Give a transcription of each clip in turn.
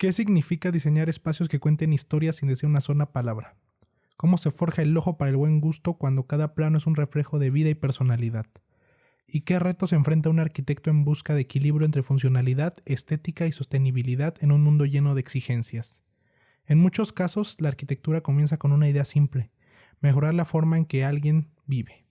¿Qué significa diseñar espacios que cuenten historias sin decir una sola palabra? ¿Cómo se forja el ojo para el buen gusto cuando cada plano es un reflejo de vida y personalidad? ¿Y qué retos enfrenta un arquitecto en busca de equilibrio entre funcionalidad, estética y sostenibilidad en un mundo lleno de exigencias? En muchos casos, la arquitectura comienza con una idea simple: mejorar la forma en que alguien vive.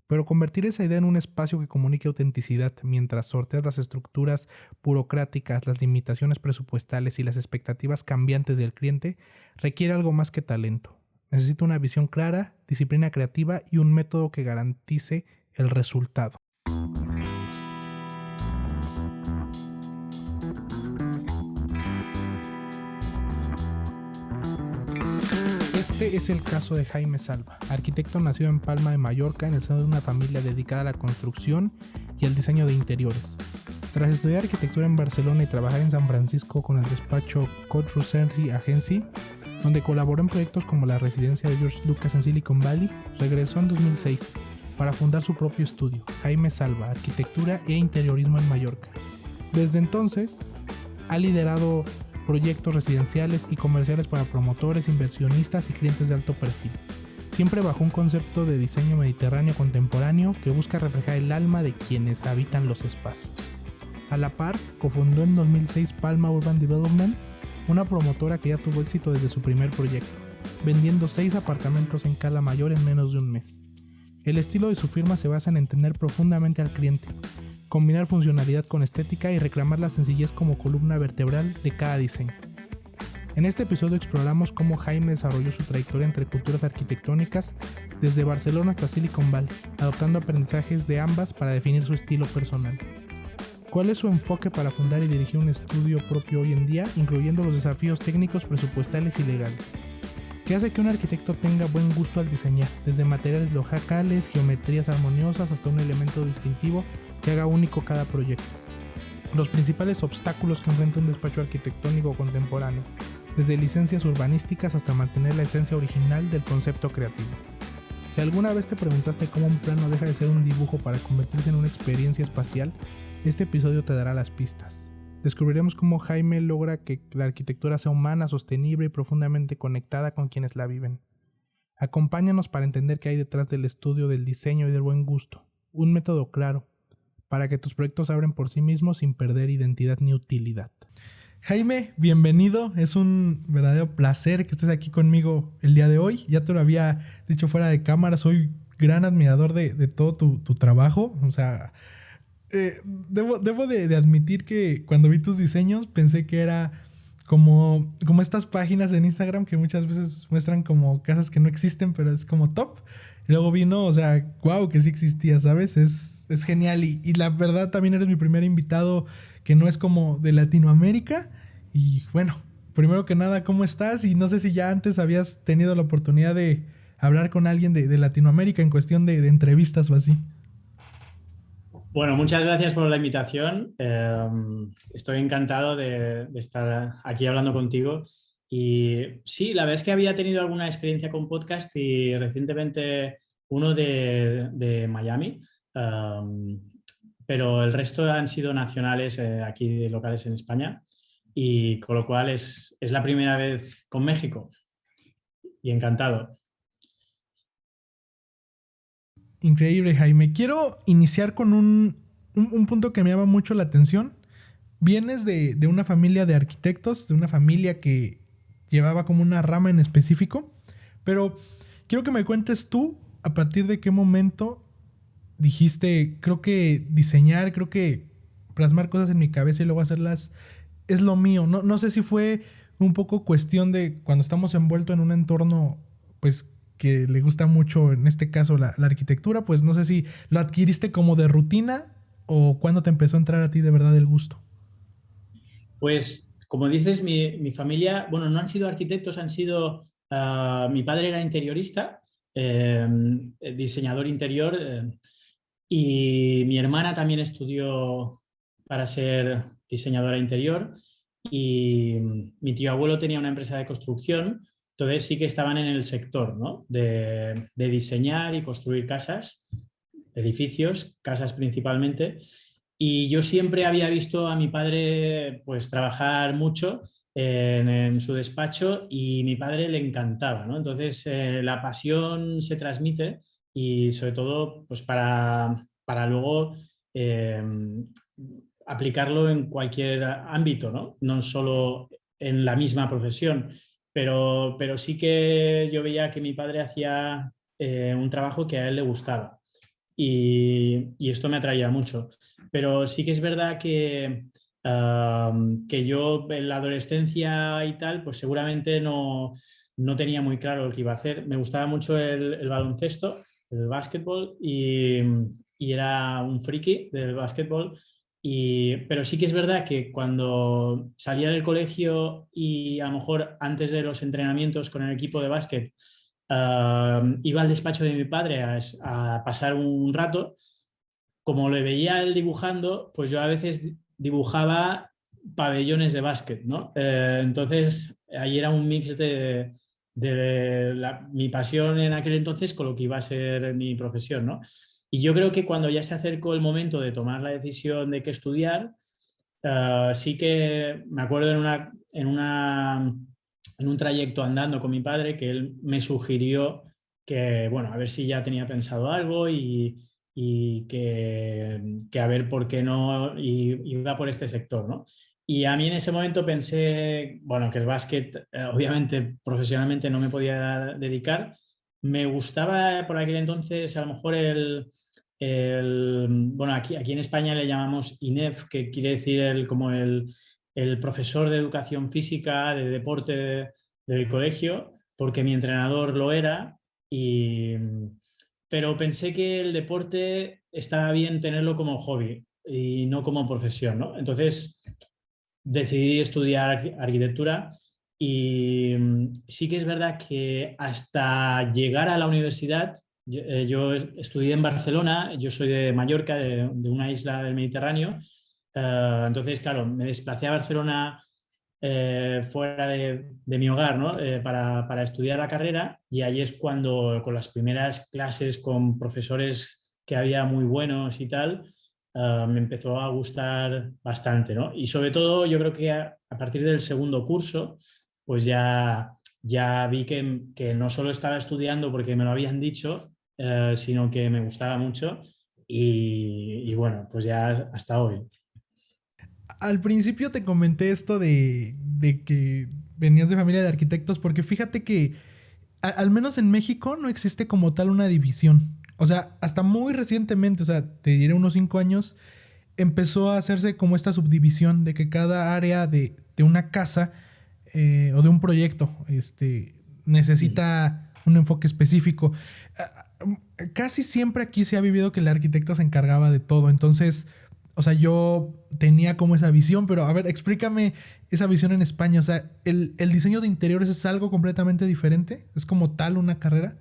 Pero convertir esa idea en un espacio que comunique autenticidad mientras sorteas las estructuras burocráticas, las limitaciones presupuestales y las expectativas cambiantes del cliente requiere algo más que talento. Necesita una visión clara, disciplina creativa y un método que garantice el resultado. Este es el caso de Jaime Salva, arquitecto nacido en Palma de Mallorca en el seno de una familia dedicada a la construcción y al diseño de interiores. Tras estudiar arquitectura en Barcelona y trabajar en San Francisco con el despacho Code Recency Agency, donde colaboró en proyectos como la residencia de George Lucas en Silicon Valley, regresó en 2006 para fundar su propio estudio, Jaime Salva, Arquitectura e Interiorismo en Mallorca. Desde entonces, ha liderado proyectos residenciales y comerciales para promotores, inversionistas y clientes de alto perfil, siempre bajo un concepto de diseño mediterráneo contemporáneo que busca reflejar el alma de quienes habitan los espacios. A la par, cofundó en 2006 Palma Urban Development, una promotora que ya tuvo éxito desde su primer proyecto, vendiendo 6 apartamentos en Cala Mayor en menos de un mes. El estilo de su firma se basa en entender profundamente al cliente, combinar funcionalidad con estética y reclamar la sencillez como columna vertebral de cada diseño. En este episodio exploramos cómo Jaime desarrolló su trayectoria entre culturas arquitectónicas desde Barcelona hasta Silicon Valley, adoptando aprendizajes de ambas para definir su estilo personal. ¿Cuál es su enfoque para fundar y dirigir un estudio propio hoy en día, incluyendo los desafíos técnicos, presupuestales y legales? ¿Qué hace que un arquitecto tenga buen gusto al diseñar, desde materiales locales, geometrías armoniosas hasta un elemento distintivo que haga único cada proyecto? Los principales obstáculos que enfrenta un despacho arquitectónico contemporáneo, desde licencias urbanísticas hasta mantener la esencia original del concepto creativo. Si alguna vez te preguntaste cómo un plano deja de ser un dibujo para convertirse en una experiencia espacial, este episodio te dará las pistas. Descubriremos cómo Jaime logra que la arquitectura sea humana, sostenible y profundamente conectada con quienes la viven. Acompáñanos para entender qué hay detrás del estudio del diseño y del buen gusto. Un método claro, para que tus proyectos abren por sí mismos sin perder identidad ni utilidad. Jaime, bienvenido. Es un verdadero placer que estés aquí conmigo el día de hoy. Ya te lo había dicho fuera de cámara, soy gran admirador de todo tu trabajo. O sea, debo de admitir que cuando vi tus diseños pensé que era como estas páginas en Instagram que muchas veces muestran como casas que no existen, pero es como top. Y luego vino, o sea, wow, que sí existía, ¿sabes? Es genial. Y la verdad también eres mi primer invitado que no es como de Latinoamérica. Y bueno, primero que nada, ¿cómo estás? Y no sé si ya antes habías tenido la oportunidad de hablar con alguien de Latinoamérica en cuestión de entrevistas o así. Bueno, muchas gracias por la invitación. Estoy encantado de estar aquí hablando contigo. Y sí, la verdad es que había tenido alguna experiencia con podcast y recientemente uno de Miami, pero el resto han sido nacionales aquí locales en España, y con lo cual es la primera vez con México y encantado. Increíble, Jaime. Quiero iniciar con un punto que me llama mucho la atención. Vienes de una familia de arquitectos, de una familia que llevaba como una rama en específico, pero quiero que me cuentes tú a partir de qué momento dijiste, creo que diseñar, creo que plasmar cosas en mi cabeza y luego hacerlas es lo mío. No sé si fue un poco cuestión de cuando estamos envueltos en un entorno, pues que le gusta mucho, en este caso la arquitectura, pues no sé si lo adquiriste como de rutina o cuándo te empezó a entrar a ti de verdad el gusto. Pues, como dices, mi familia, bueno, no han sido arquitectos, han sido, mi padre era interiorista, diseñador interior, y mi hermana también estudió para ser diseñadora interior, y mi tío abuelo tenía una empresa de construcción. Entonces sí que estaban en el sector, ¿no?, de diseñar y construir casas, edificios, casas principalmente. Y yo siempre había visto a mi padre pues trabajar mucho, en su despacho y mi padre le encantaba, ¿no? Entonces, la pasión se transmite y sobre todo pues para luego eh, aplicarlo en cualquier ámbito, ¿no? No solo en la misma profesión, pero sí que yo veía que mi padre hacía un trabajo que a él le gustaba y esto me atraía mucho. Pero sí que es verdad que yo en la adolescencia y tal, pues seguramente no tenía muy claro lo que iba a hacer. Me gustaba mucho el baloncesto, el básquetbol y era un friki del básquetbol. Pero sí que es verdad que cuando salía del colegio y a lo mejor antes de los entrenamientos con el equipo de básquet, iba al despacho de mi padre a pasar un rato, como le veía él dibujando, pues yo a veces dibujaba pabellones de básquet, ¿no? Entonces, ahí era un mix de mi pasión en aquel entonces con lo que iba a ser mi profesión, ¿no? Y yo creo que cuando ya se acercó el momento de tomar la decisión de qué estudiar, sí que me acuerdo en un trayecto andando con mi padre que él me sugirió que, bueno, a ver si ya tenía pensado algo y que a ver por qué no iba por este sector, ¿no? Y a mí en ese momento pensé, bueno, que el básquet, obviamente profesionalmente no me podía dedicar. Me gustaba por aquel entonces a lo mejor bueno, aquí en España le llamamos INEF, que quiere decir el profesor de educación física, de deporte del colegio, porque mi entrenador lo era, y, pero pensé que el deporte estaba bien tenerlo como hobby y no como profesión, ¿no? Entonces decidí estudiar arquitectura y sí que es verdad que hasta llegar a la universidad, yo estudié en Barcelona, yo soy de Mallorca, de una isla del Mediterráneo. Entonces, claro, me desplacé a Barcelona fuera de mi hogar, ¿no? Para estudiar la carrera y ahí es cuando con las primeras clases con profesores que había muy buenos y tal, me empezó a gustar bastante, ¿no? Y sobre todo yo creo que a partir del segundo curso, pues ya vi que no solo estaba estudiando porque me lo habían dicho, sino que me gustaba mucho y bueno, pues ya hasta hoy. Al principio te comenté esto de que venías de familia de arquitectos, porque fíjate que al menos en México no existe como tal una división. O sea, hasta muy recientemente, o sea, te diré unos 5 años, empezó a hacerse como esta subdivisión de que cada área de una casa o de un proyecto Mm. necesita un enfoque específico. Casi siempre aquí se ha vivido que el arquitecto se encargaba de todo. Entonces, o sea, yo tenía como esa visión, pero a ver, explícame esa visión en España. O sea, el diseño de interiores es algo completamente diferente. Es como tal una carrera.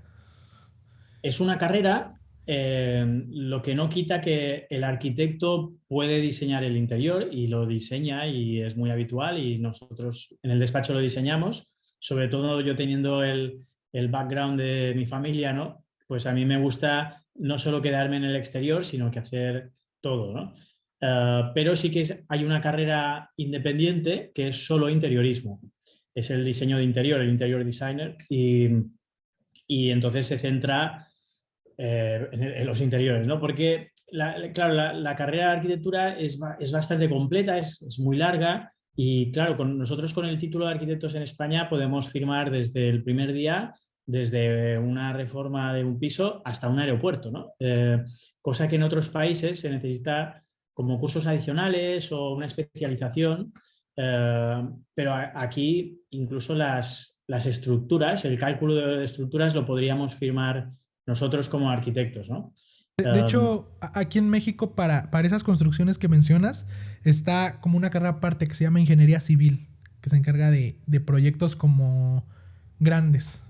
Es una carrera, lo que no quita que el arquitecto puede diseñar el interior y lo diseña y es muy habitual y nosotros en el despacho lo diseñamos, sobre todo yo teniendo el background de mi familia, ¿no? Pues a mí me gusta no solo quedarme en el exterior, sino que hacer todo, ¿no? Pero sí que hay una carrera independiente que es solo interiorismo. Es el diseño de interior, el interior designer, y entonces se centra en los interiores, ¿no? Porque, claro, la carrera de arquitectura es bastante completa, es muy larga y, claro, nosotros con el título de arquitectos en España podemos firmar desde el primer día, desde una reforma de un piso hasta un aeropuerto, ¿no? Cosa que en otros países se necesita como cursos adicionales o una especialización, pero aquí incluso las estructuras, el cálculo de estructuras lo podríamos firmar nosotros como arquitectos, ¿no? De hecho, aquí en México, para esas construcciones que mencionas, está como una carrera aparte que se llama Ingeniería Civil, que se encarga de proyectos como grandes.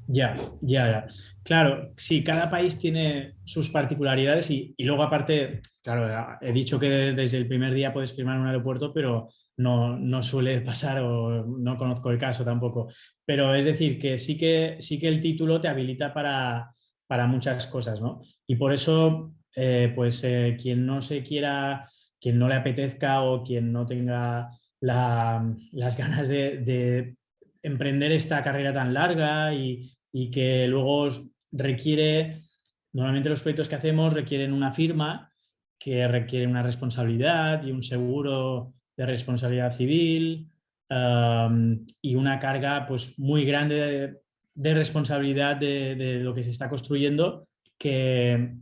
Ya, ya, ya. Claro, sí, cada país tiene sus particularidades y luego aparte, claro, he dicho que desde el primer día puedes firmar un aeropuerto, pero no suele pasar o no conozco el caso tampoco. Pero es decir, que sí que el título te habilita para muchas cosas, ¿no? Y por eso, pues quien no se quiera, quien no le apetezca o quien no tenga las ganas de emprender esta carrera tan larga y que luego requiere, normalmente los proyectos que hacemos requieren una firma que requiere una responsabilidad y un seguro de responsabilidad civil, y una carga pues, muy grande de responsabilidad de lo que se está construyendo que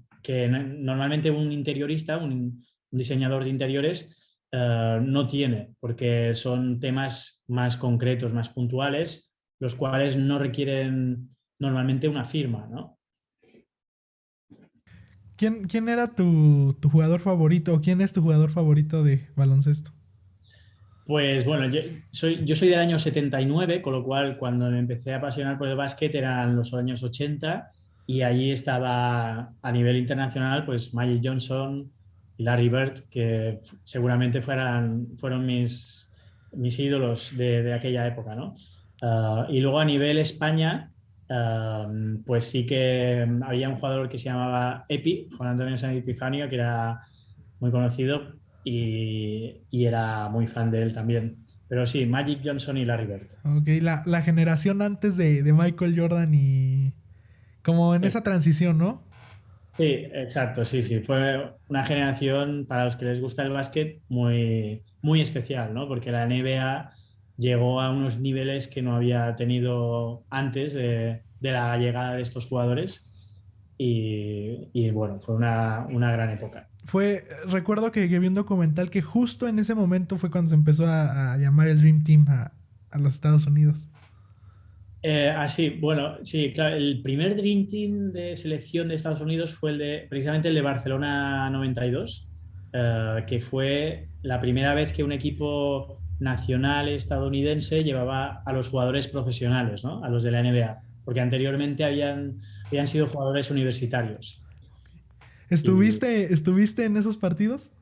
normalmente un interiorista, un diseñador de interiores, no tiene, porque son temas más concretos, más puntuales, los cuales no requieren normalmente una firma, ¿no? ¿Quién era tu jugador favorito o quién es tu jugador favorito de baloncesto? Pues bueno, yo soy del año 79, con lo cual cuando me empecé a apasionar por el básquet eran los años 80 y allí estaba a nivel internacional pues Magic Johnson y Larry Bird, que seguramente fueron mis ídolos de aquella época, ¿no? Y luego a nivel España, pues sí que había un jugador que se llamaba Epi, Juan Antonio Sáenz Epifanio, que era muy conocido y era muy fan de él también. Pero sí, Magic Johnson y Larry Bird. Ok, la generación antes de Michael Jordan y como en Eh, esa transición, ¿no? Sí, exacto, sí, sí. Fue una generación para los que les gusta el básquet muy, muy especial, ¿no? Porque la NBA llegó a unos niveles que no había tenido antes de la llegada de estos jugadores y bueno, fue una gran época. Recuerdo que vi un documental que justo en ese momento fue cuando se empezó a llamar el Dream Team a los Estados Unidos. Sí, bueno, sí, claro, el primer Dream Team de selección de Estados Unidos fue precisamente el de Barcelona 92, que fue la primera vez que un equipo nacional estadounidense llevaba a los jugadores profesionales, ¿no? A los de la NBA, porque anteriormente habían sido jugadores universitarios. Y ¿Estuviste en esos partidos?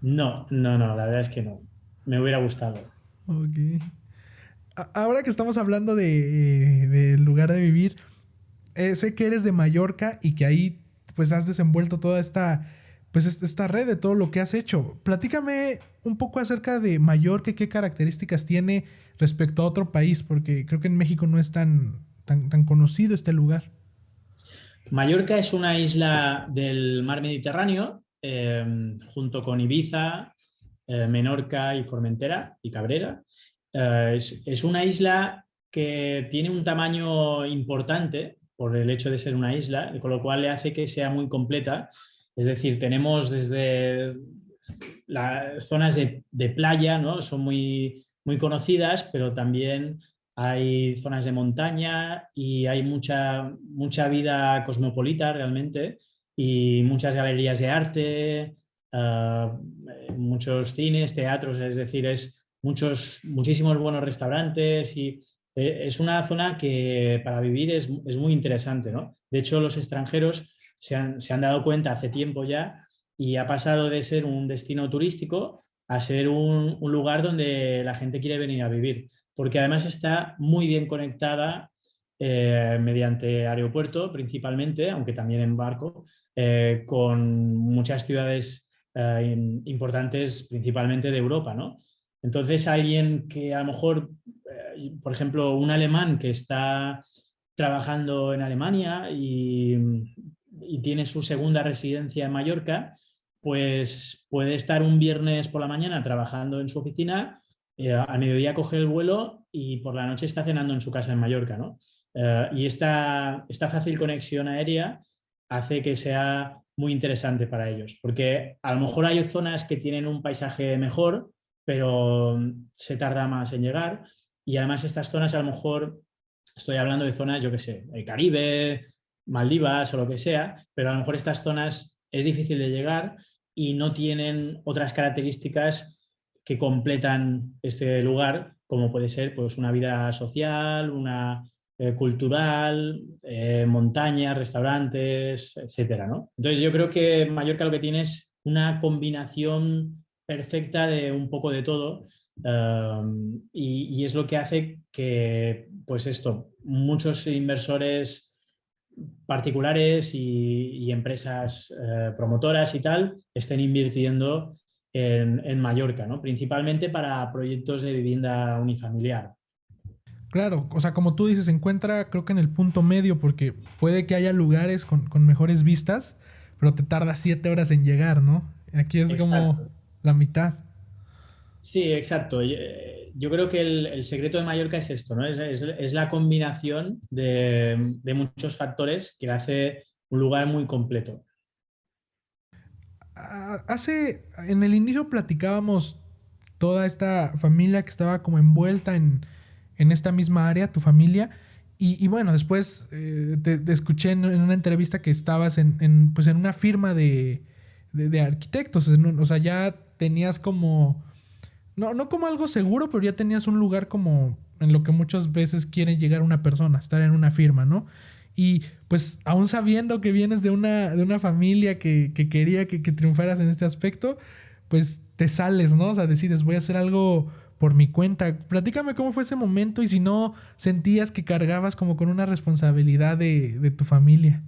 no, no, no, la verdad es que no. Me hubiera gustado. Ok. Ahora que estamos hablando del lugar de vivir, sé que eres de Mallorca y que ahí pues has desenvuelto toda esta red de todo lo que has hecho. Platícame un poco acerca de Mallorca y qué características tiene respecto a otro país, porque creo que en México no es tan conocido este lugar. Mallorca es una isla del mar Mediterráneo, junto con Ibiza, Menorca y Formentera y Cabrera. Es una isla que tiene un tamaño importante por el hecho de ser una isla, con lo cual le hace que sea muy completa. Es decir, tenemos desde las zonas de playa, ¿no? Son muy, muy conocidas, pero también hay zonas de montaña y hay mucha vida cosmopolita realmente y muchas galerías de arte, muchos cines, teatros, es decir, muchísimos buenos restaurantes y es una zona que para vivir es muy interesante, ¿no? De hecho, los extranjeros se han dado cuenta hace tiempo ya y ha pasado de ser un destino turístico a ser un lugar donde la gente quiere venir a vivir, porque además está muy bien conectada mediante aeropuerto principalmente, aunque también en barco, con muchas ciudades importantes principalmente de Europa, ¿no? Entonces alguien que a lo mejor, por ejemplo, un alemán que está trabajando en Alemania y tiene su segunda residencia en Mallorca, pues puede estar un viernes por la mañana trabajando en su oficina, al mediodía coge el vuelo y por la noche está cenando en su casa en Mallorca, ¿no? Y esta fácil conexión aérea hace que sea muy interesante para ellos, porque a lo mejor hay zonas que tienen un paisaje mejor, pero se tarda más en llegar y además estas zonas a lo mejor, estoy hablando de zonas, yo qué sé, el Caribe, Maldivas o lo que sea, pero a lo mejor estas zonas es difícil de llegar y no tienen otras características que completan este lugar, como puede ser pues, una vida social, una cultural, montañas, restaurantes, etcétera, ¿no? Entonces yo creo que Mallorca lo que tiene es una combinación perfecta de un poco de todo, y es lo que hace que, pues esto, muchos inversores particulares y empresas promotoras y tal estén invirtiendo en Mallorca, ¿no? Principalmente para proyectos de vivienda unifamiliar. Claro, o sea, como tú dices, se encuentra creo que en el punto medio porque puede que haya lugares con mejores vistas, pero te tarda 7 horas en llegar, ¿no? Aquí es como Exacto. la mitad. Sí, exacto. Yo creo que el secreto de Mallorca es esto, ¿no? Es la combinación de muchos factores que hace un lugar muy completo. En el inicio platicábamos toda esta familia que estaba como envuelta en esta misma área, tu familia. Y bueno, después te escuché en una entrevista que estabas pues en una firma de arquitectos. O sea, ya tenías como, no como algo seguro, pero ya tenías un lugar como en lo que muchas veces quiere llegar una persona, estar en una firma, ¿no? Y pues aún sabiendo que vienes de una familia que quería que triunfaras en este aspecto, pues te sales, ¿no? O sea, decides, voy a hacer algo por mi cuenta. Platícame cómo fue ese momento y si no sentías que cargabas como con una responsabilidad de tu familia.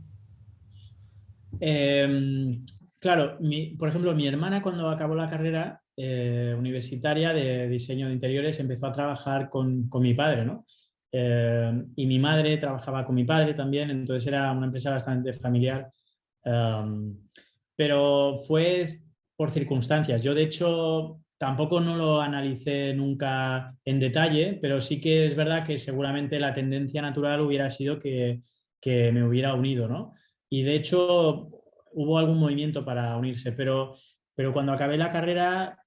Claro, por ejemplo, mi hermana cuando acabó la carrera universitaria de diseño de interiores empezó a trabajar con mi padre, ¿no? Y mi madre trabajaba con mi padre también, entonces era una empresa bastante familiar. Um, pero fue por circunstancias. Yo, de hecho, tampoco no lo analicé nunca en detalle, pero sí que es verdad que seguramente la tendencia natural hubiera sido que me hubiera unido, ¿no? Y de hecho hubo algún movimiento para unirse, pero cuando acabé la carrera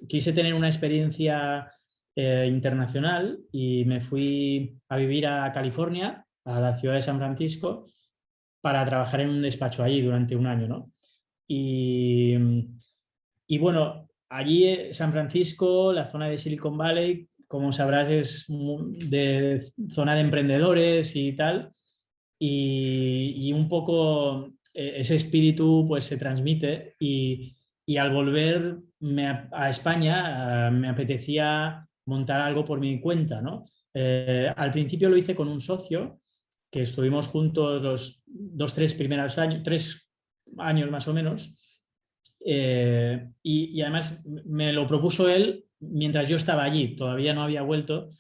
quise tener una experiencia internacional y me fui a vivir a California, a la ciudad de San Francisco, para trabajar en un despacho allí durante un año, ¿no? Y, y bueno, allí San Francisco, la zona de Silicon Valley, como sabrás, es de zona de emprendedores y tal, y un poco ese espíritu pues se transmite y al volver a España me apetecía montar algo por mi cuenta, ¿no? Al principio lo hice con un socio que estuvimos juntos los 2, 3 primeros años, 3 años más o menos, y además me lo propuso él mientras yo estaba allí, todavía no había vuelto,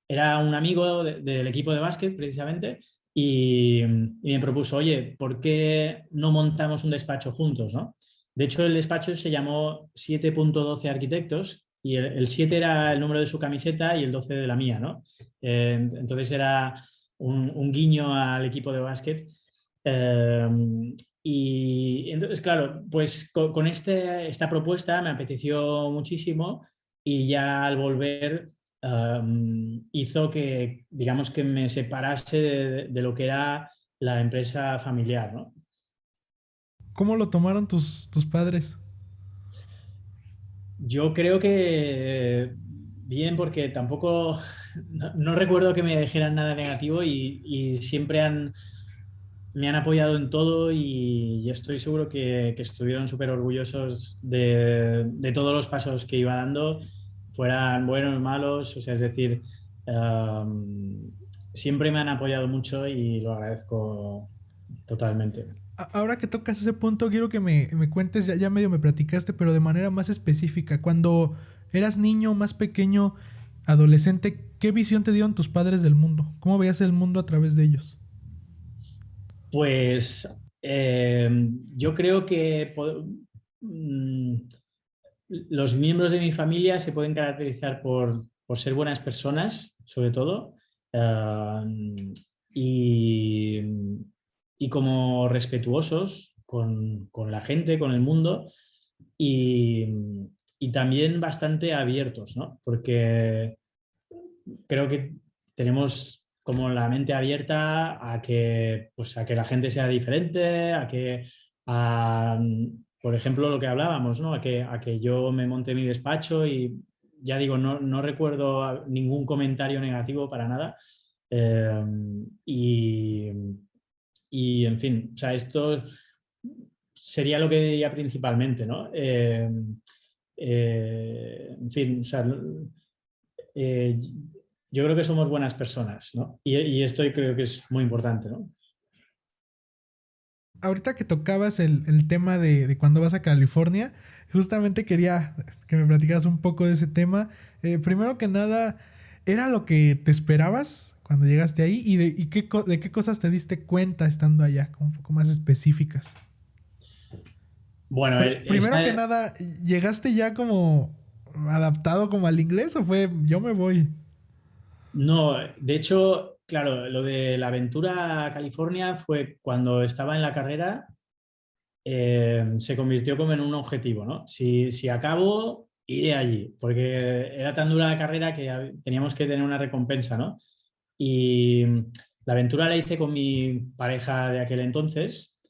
era un amigo del equipo de básquet precisamente y me propuso, oye, ¿por qué no montamos un despacho juntos, ¿no? De hecho, el despacho se llamó 7.12 Arquitectos y el 7 era el número de su camiseta y el 12 de la mía, ¿no? Entonces era un guiño al equipo de básquet. Eh, y entonces, claro, pues con esta propuesta me apeteció muchísimo y ya al volver hizo que, digamos, que me separase de lo que era la empresa familiar, ¿no? ¿Cómo lo tomaron tus padres? Yo creo que bien, porque tampoco, no recuerdo que me dijeran nada negativo y siempre me han apoyado en todo y estoy seguro que estuvieron súper orgullosos de todos los pasos que iba dando, fueran buenos o malos, o sea, es decir, um, siempre me han apoyado mucho y lo agradezco totalmente. Ahora que tocas ese punto, quiero que me cuentes, ya medio me platicaste, pero de manera más específica. Cuando eras niño, más pequeño, adolescente, ¿qué visión te dieron tus padres del mundo? ¿Cómo veías el mundo a través de ellos? Pues eh, yo creo que mm, los miembros de mi familia se pueden caracterizar por ser buenas personas, sobre todo, y, y como respetuosos con la gente, con el mundo, y, y también bastante abiertos, ¿no? Porque creo que tenemos como la mente abierta a que, pues, a que la gente sea diferente, a, por ejemplo, lo que hablábamos, ¿no? A que yo me monte mi despacho y ya digo, no recuerdo ningún comentario negativo para nada. Eh, y, y, en fin, o sea, esto sería lo que diría principalmente, ¿no? En fin, o sea, eh, yo creo que somos buenas personas, ¿no? Y esto creo que es muy importante, ¿no? ahorita que tocabas el tema de cuando vas a California, justamente quería que me platicaras un poco de ese tema. Primero que nada, ¿era lo que te esperabas cuando llegaste ahí? ¿De qué cosas te diste cuenta estando allá? Como un poco más específicas. Bueno, Primero que nada, ¿llegaste ya como adaptado como al inglés o fue yo me voy? no, de hecho, claro, lo de la aventura a California fue cuando estaba en la carrera, se convirtió como en un objetivo, ¿no? Si acabo, iré allí, porque era tan dura la carrera que teníamos que tener una recompensa, ¿no? Y la aventura la hice con mi pareja de aquel entonces,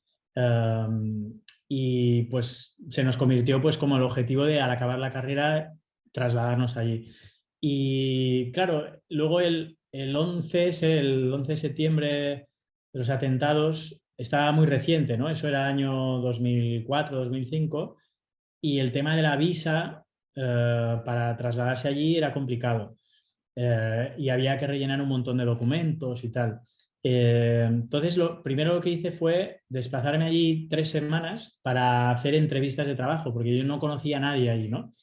y pues se nos convirtió pues como el objetivo de al acabar la carrera trasladarnos allí. Y claro, luego el 11, el 11 de septiembre de los atentados estaba muy reciente, ¿no? Eso era año 2004, 2005, y el tema de la visa para trasladarse allí era complicado, y había que rellenar un montón de documentos y tal. Entonces, lo primero que hice fue desplazarme allí 3 semanas para hacer entrevistas de trabajo, porque yo no conocía a nadie allí, ¿no?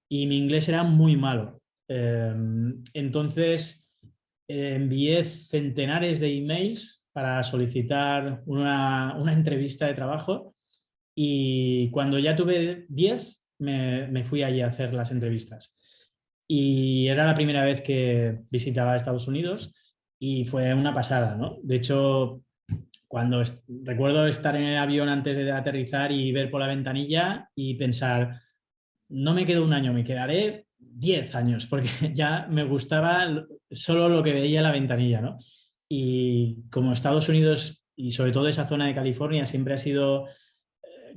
Y mi inglés era muy malo. Eh, entonces, envié centenares de emails para solicitar una entrevista de trabajo, y cuando ya tuve 10 me fui allí a hacer las entrevistas. Y era la primera vez que visitaba Estados Unidos y fue una pasada, ¿no? De hecho, recuerdo estar en el avión antes de aterrizar y ver por la ventanilla y pensar, no me quedo un año, me quedaré 10 años, porque ya me gustaba solo lo que veía en la ventanilla, ¿no? Y como Estados Unidos y sobre todo esa zona de California siempre ha sido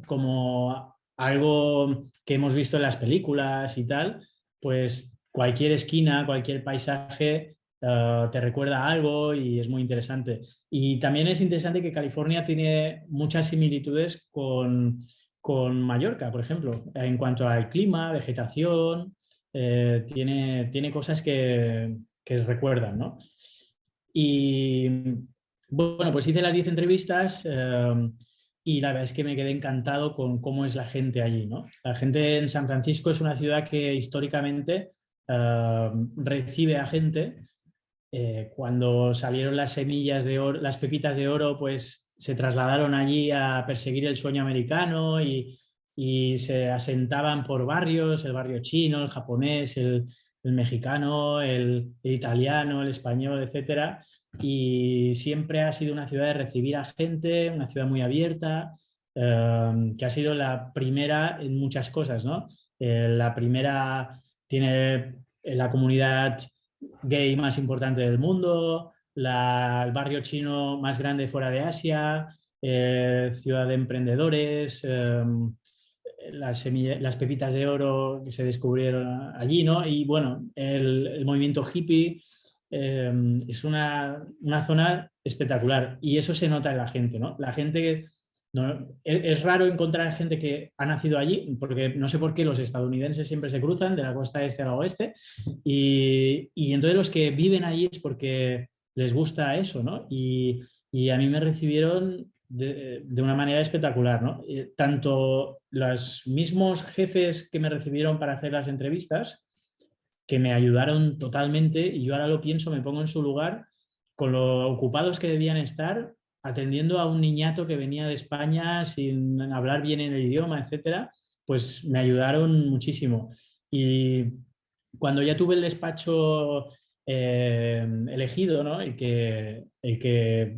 como algo que hemos visto en las películas y tal, pues cualquier esquina, cualquier paisaje te recuerda algo y es muy interesante. Y también es interesante que California tiene muchas similitudes con Mallorca, por ejemplo, en cuanto al clima, vegetación, tiene cosas que recuerdan, ¿no? Y bueno, pues hice las 10 entrevistas, y la verdad es que me quedé encantado con cómo es la gente allí, ¿no? La gente en San Francisco es una ciudad que históricamente recibe a gente. Cuando salieron las semillas de oro, las pepitas de oro, pues se trasladaron allí a perseguir el sueño americano y se asentaban por barrios, el barrio chino, el japonés, el mexicano, el italiano, el español, etcétera. Y siempre ha sido una ciudad de recibir a gente, una ciudad muy abierta, que ha sido la primera en muchas cosas, ¿no? La primera tiene la comunidad gay más importante del mundo, el barrio chino más grande fuera de Asia, ciudad de emprendedores, las pepitas de oro que se descubrieron allí, ¿no? Y bueno, el movimiento hippie, es una zona espectacular y eso se nota en la gente, ¿no? La gente, no, es raro encontrar gente que ha nacido allí, porque no sé por qué los estadounidenses siempre se cruzan de la costa este a la oeste, y entonces los que viven allí es porque les gusta eso, ¿no? Y a mí me recibieron de una manera espectacular, ¿no? Tanto los mismos jefes que me recibieron para hacer las entrevistas, que me ayudaron totalmente, y yo ahora lo pienso, me pongo en su lugar, con lo ocupados que debían estar atendiendo a un niñato que venía de España sin hablar bien en el idioma, etcétera, pues me ayudaron muchísimo. Y cuando ya tuve el despacho elegido, ¿no? El que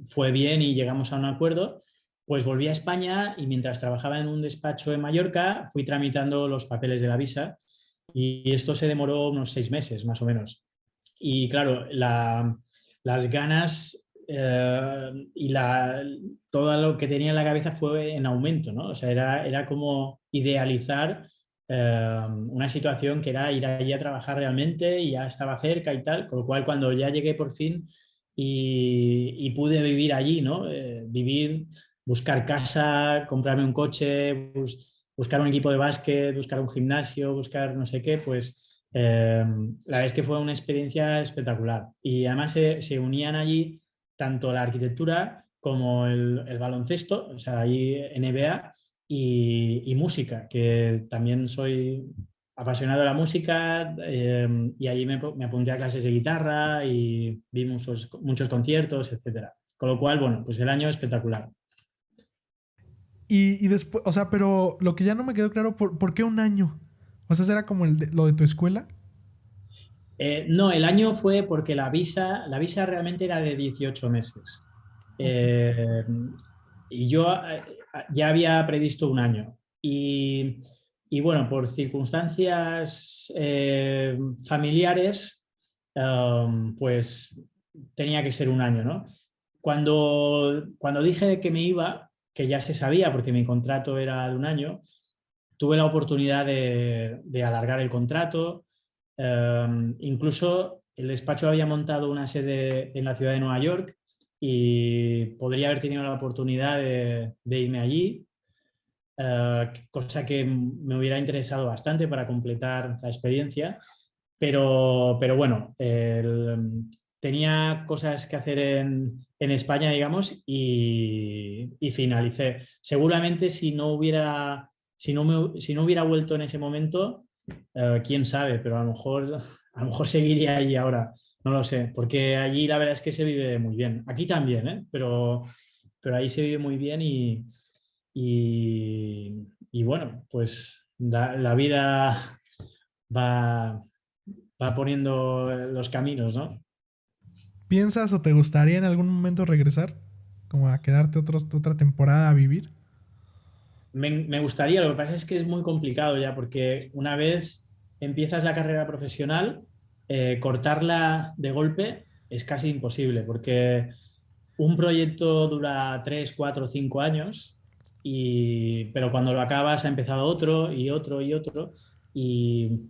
fue bien y llegamos a un acuerdo, pues volví a España y mientras trabajaba en un despacho en Mallorca fui tramitando los papeles de la visa, y esto se demoró unos 6 meses más o menos. Y claro, las ganas, todo lo que tenía en la cabeza fue en aumento, ¿no? O sea, era como idealizar una situación que era ir allí a trabajar realmente y ya estaba cerca y tal, con lo cual cuando ya llegué por fin y pude vivir allí, ¿no? Vivir, buscar casa, comprarme un coche, buscar un equipo de básquet, buscar un gimnasio, buscar no sé qué, pues la verdad es que fue una experiencia espectacular. Y además se unían allí tanto la arquitectura como el baloncesto, o sea, ahí NBA y música, que también soy apasionado de la música y allí me apunté a clases de guitarra y vi muchos conciertos, etcétera. Con lo cual, bueno, pues el año espectacular. Y después, o sea, pero lo que ya no me quedó claro, ¿por qué un año? O sea, ¿será como lo de tu escuela? No, el año fue porque la visa realmente era de 18 meses. Ok. Eh, y yo ya había previsto un año. Y bueno, por circunstancias familiares, pues tenía que ser un año, ¿no? Cuando dije que me iba, que ya se sabía porque mi contrato era de un año, tuve la oportunidad de alargar el contrato. Incluso el despacho había montado una sede en la ciudad de Nueva York y podría haber tenido la oportunidad de irme allí, cosa que me hubiera interesado bastante para completar la experiencia. Pero bueno, tenía cosas que hacer en España, digamos, y finalicé. Seguramente si no hubiera vuelto en ese momento, quién sabe, pero a lo mejor seguiría allí ahora, no lo sé, porque allí la verdad es que se vive muy bien. Aquí también, ¿eh? Pero ahí se vive muy bien y bueno, pues la vida va, va poniendo los caminos, ¿no? ¿Piensas o te gustaría en algún momento regresar? Como a quedarte otra temporada a vivir. Me gustaría, lo que pasa es que es muy complicado ya, porque una vez empiezas la carrera profesional, cortarla de golpe es casi imposible, porque un proyecto dura 3, 4, 5 años, pero cuando lo acabas ha empezado otro y otro y otro, y,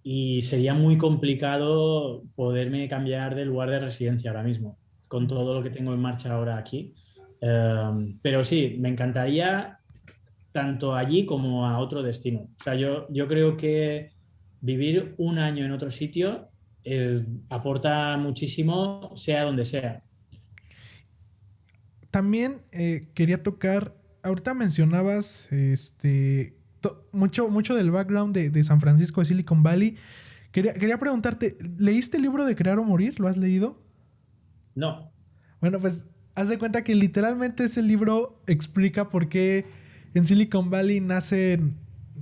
y sería muy complicado poderme cambiar de lugar de residencia ahora mismo, con todo lo que tengo en marcha ahora aquí. Pero sí, me encantaría tanto allí como a otro destino. O sea, yo creo que vivir un año en otro sitio aporta muchísimo, sea donde sea. También quería tocar, ahorita mencionabas mucho del background de San Francisco de Silicon Valley. Quería preguntarte, ¿leíste el libro de Crear o Morir? ¿Lo has leído? No, Bueno, pues haz de cuenta que literalmente ese libro explica por qué en Silicon Valley nacen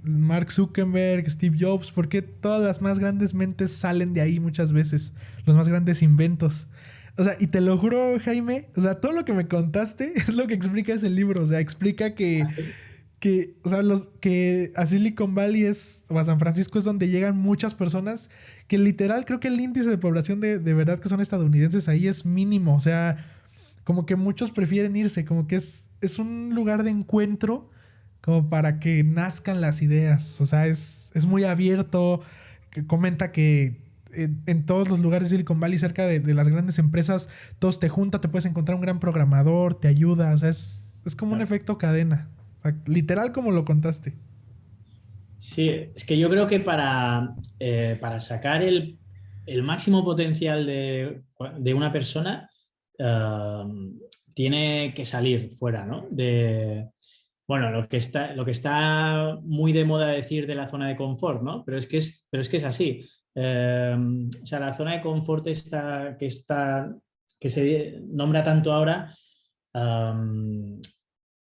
Mark Zuckerberg, Steve Jobs, por qué todas las más grandes mentes salen de ahí muchas veces, los más grandes inventos. O sea, y te lo juro, Jaime, o sea, todo lo que me contaste es lo que explica ese libro. O sea, explica o sea, que a Silicon Valley o a San Francisco es donde llegan muchas personas que literal creo que el índice de población de verdad que son estadounidenses ahí es mínimo. O sea, como que muchos prefieren irse, como que es un lugar de encuentro como para que nazcan las ideas. O sea, es muy abierto. Que comenta que en todos los lugares de Silicon Valley, cerca de las grandes empresas, todos te juntan, te puedes encontrar un gran programador, te ayuda. O sea, es como un claro. efecto cadena. O sea, literal como lo contaste. Sí, es que yo creo que para sacar el máximo potencial de una persona, eh, tiene que salir fuera, ¿no? Bueno, lo que está muy de moda decir de la zona de confort, ¿no? Pero es que es así. O sea, la zona de confort que se nombra tanto ahora, um,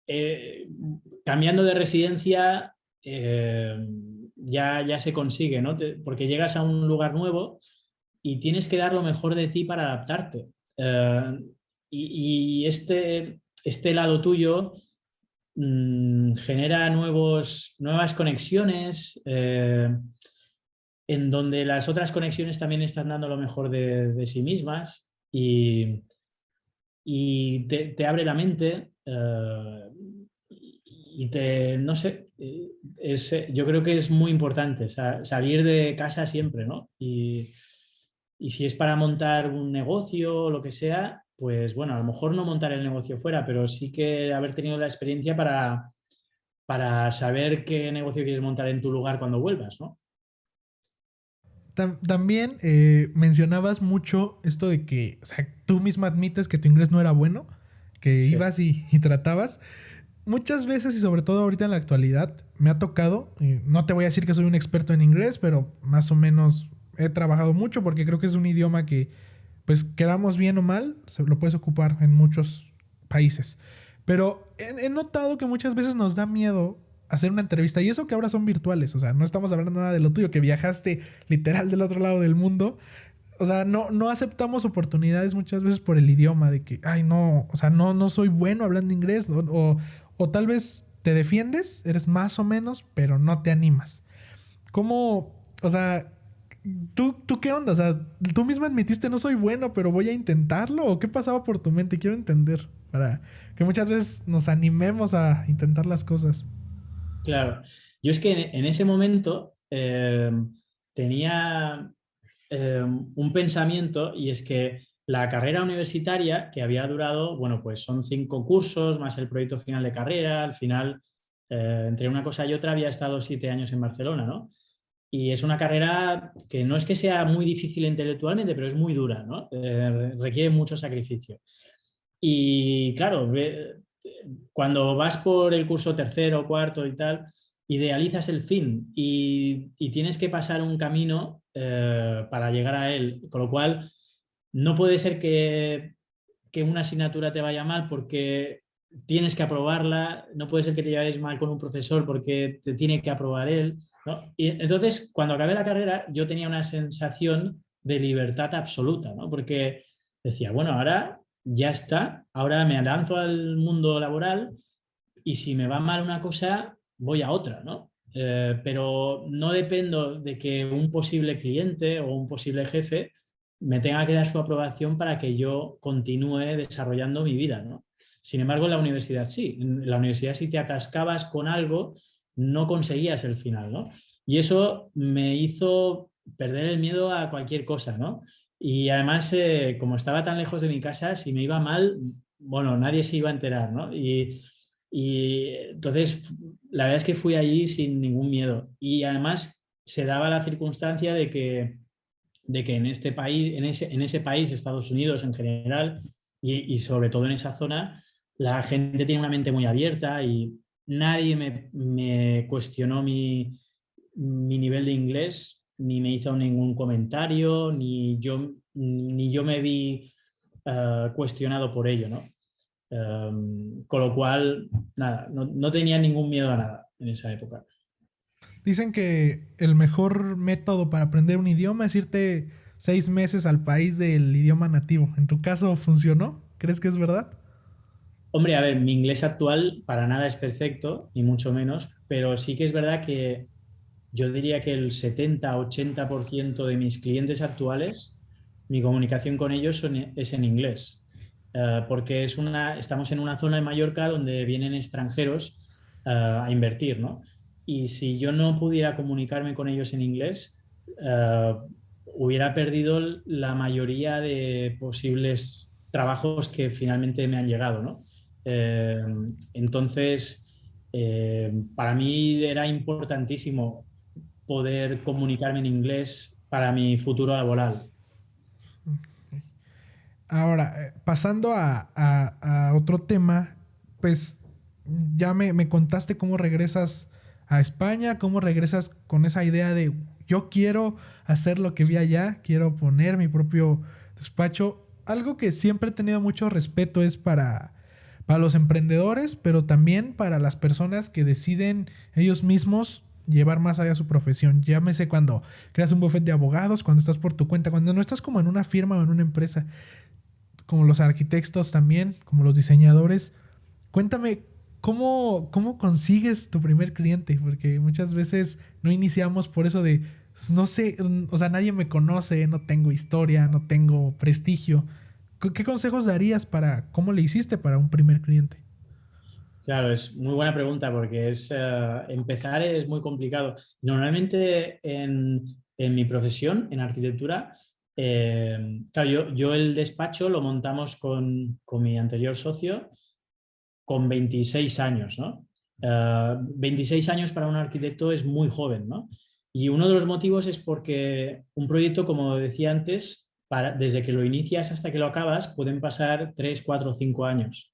eh, cambiando de residencia, ya se consigue, ¿no? Porque llegas a un lugar nuevo y tienes que dar lo mejor de ti para adaptarte. Eh, y este lado tuyo genera nuevas conexiones, en donde las otras conexiones también están dando lo mejor de sí mismas y te abre la mente, no sé, yo creo que es muy importante salir de casa siempre, ¿no? Y si es para montar un negocio o lo que sea, pues bueno, a lo mejor no montar el negocio fuera, pero sí que haber tenido la experiencia para saber qué negocio quieres montar en tu lugar cuando vuelvas, ¿no? También mencionabas mucho esto de que, o sea, tú misma admites que tu inglés no era bueno. que Sí. ibas y tratabas. Muchas veces y sobre todo ahorita en la actualidad me ha tocado, no te voy a decir que soy un experto en inglés, pero más o menos he trabajado mucho porque creo que es un idioma que, pues queramos bien o mal, se lo puedes ocupar en muchos países. Pero he notado que muchas veces nos da miedo hacer una entrevista y eso que ahora son virtuales, o sea, no estamos hablando nada de lo tuyo, que viajaste literal del otro lado del mundo. O sea, no aceptamos oportunidades muchas veces por el idioma, de que, ay, no, o sea, no soy bueno hablando inglés, o tal vez te defiendes, eres más o menos, pero no te animas. ¿Cómo, o sea, tú qué onda? O sea, tú mismo admitiste no soy bueno, pero voy a intentarlo, o qué pasaba por tu mente? Quiero entender, para que muchas veces nos animemos a intentar las cosas. Claro, yo es que en ese momento tenía un pensamiento y es que la carrera universitaria que había durado, bueno, pues son 5 cursos más el proyecto final de carrera, al final, entre una cosa y otra había estado 7 años en Barcelona, ¿no? Y es una carrera que no es que sea muy difícil intelectualmente, pero es muy dura, ¿no? Requiere mucho sacrificio. Y claro, cuando vas por el curso tercero, cuarto y tal, idealizas el fin y tienes que pasar un camino para llegar a él, con lo cual no puede ser que una asignatura te vaya mal porque tienes que aprobarla, no puede ser que te lleves mal con un profesor porque te tiene que aprobar él, ¿no? Y entonces, cuando acabé la carrera, yo tenía una sensación de libertad absoluta, ¿no? Porque decía, bueno, ahora ya está, ahora me lanzo al mundo laboral y si me va mal una cosa, voy a otra, ¿no? Pero no dependo de que un posible cliente o un posible jefe me tenga que dar su aprobación para que yo continúe desarrollando mi vida, ¿no? Sin embargo, en la universidad sí. En la universidad si te atascabas con algo, no conseguías el final, ¿no? Y eso me hizo perder el miedo a cualquier cosa, ¿no? Y además, como estaba tan lejos de mi casa, si me iba mal, bueno, nadie se iba a enterar, ¿no? Y entonces, la verdad es que fui allí sin ningún miedo. Y además se daba la circunstancia de que en este país, en ese país, Estados Unidos en general, y sobre todo en esa zona, la gente tiene una mente muy abierta y nadie me cuestionó mi nivel de inglés, ni me hizo ningún comentario, ni yo me vi cuestionado por ello, ¿no? Con lo cual, nada, no tenía ningún miedo a nada en esa época. Dicen que el mejor método para aprender un idioma es irte 6 meses al país del idioma nativo. ¿En tu caso funcionó? ¿Crees que es verdad? Hombre, a ver, mi inglés actual para nada es perfecto, ni mucho menos, pero sí que es verdad que yo diría que el 70-80% de mis clientes actuales, mi comunicación con ellos es en inglés. Porque estamos en una zona de Mallorca donde vienen extranjeros a invertir, ¿no? Y si yo no pudiera comunicarme con ellos en inglés, eh, hubiera perdido la mayoría de posibles trabajos que finalmente me han llegado, ¿no? Eh, entonces, para mí era importantísimo poder comunicarme en inglés para mi futuro laboral. Ahora, pasando a otro tema, pues ya me contaste cómo regresas a España, cómo regresas con esa idea de yo quiero hacer lo que vi allá, quiero poner mi propio despacho. Algo que siempre he tenido mucho respeto es para los emprendedores, pero también para las personas que deciden ellos mismos llevar más allá su profesión. Llámese cuando creas un bufete de abogados, cuando estás por tu cuenta, cuando no estás como en una firma o en una empresa, como los arquitectos también, como los diseñadores. Cuéntame, ¿cómo consigues tu primer cliente? Porque muchas veces no iniciamos por eso de, no sé, o sea, nadie me conoce, no tengo historia, no tengo prestigio. ¿Qué consejos darías para cómo le hiciste para un primer cliente? Claro, es muy buena pregunta porque empezar es muy complicado. Normalmente en mi profesión, en arquitectura, claro, yo el despacho lo montamos con mi anterior socio con 26 años, ¿no? 26 años para un arquitecto es muy joven, ¿no? Y uno de los motivos es porque un proyecto, como decía antes, desde que lo inicias hasta que lo acabas, pueden pasar 3, 4, 5 años.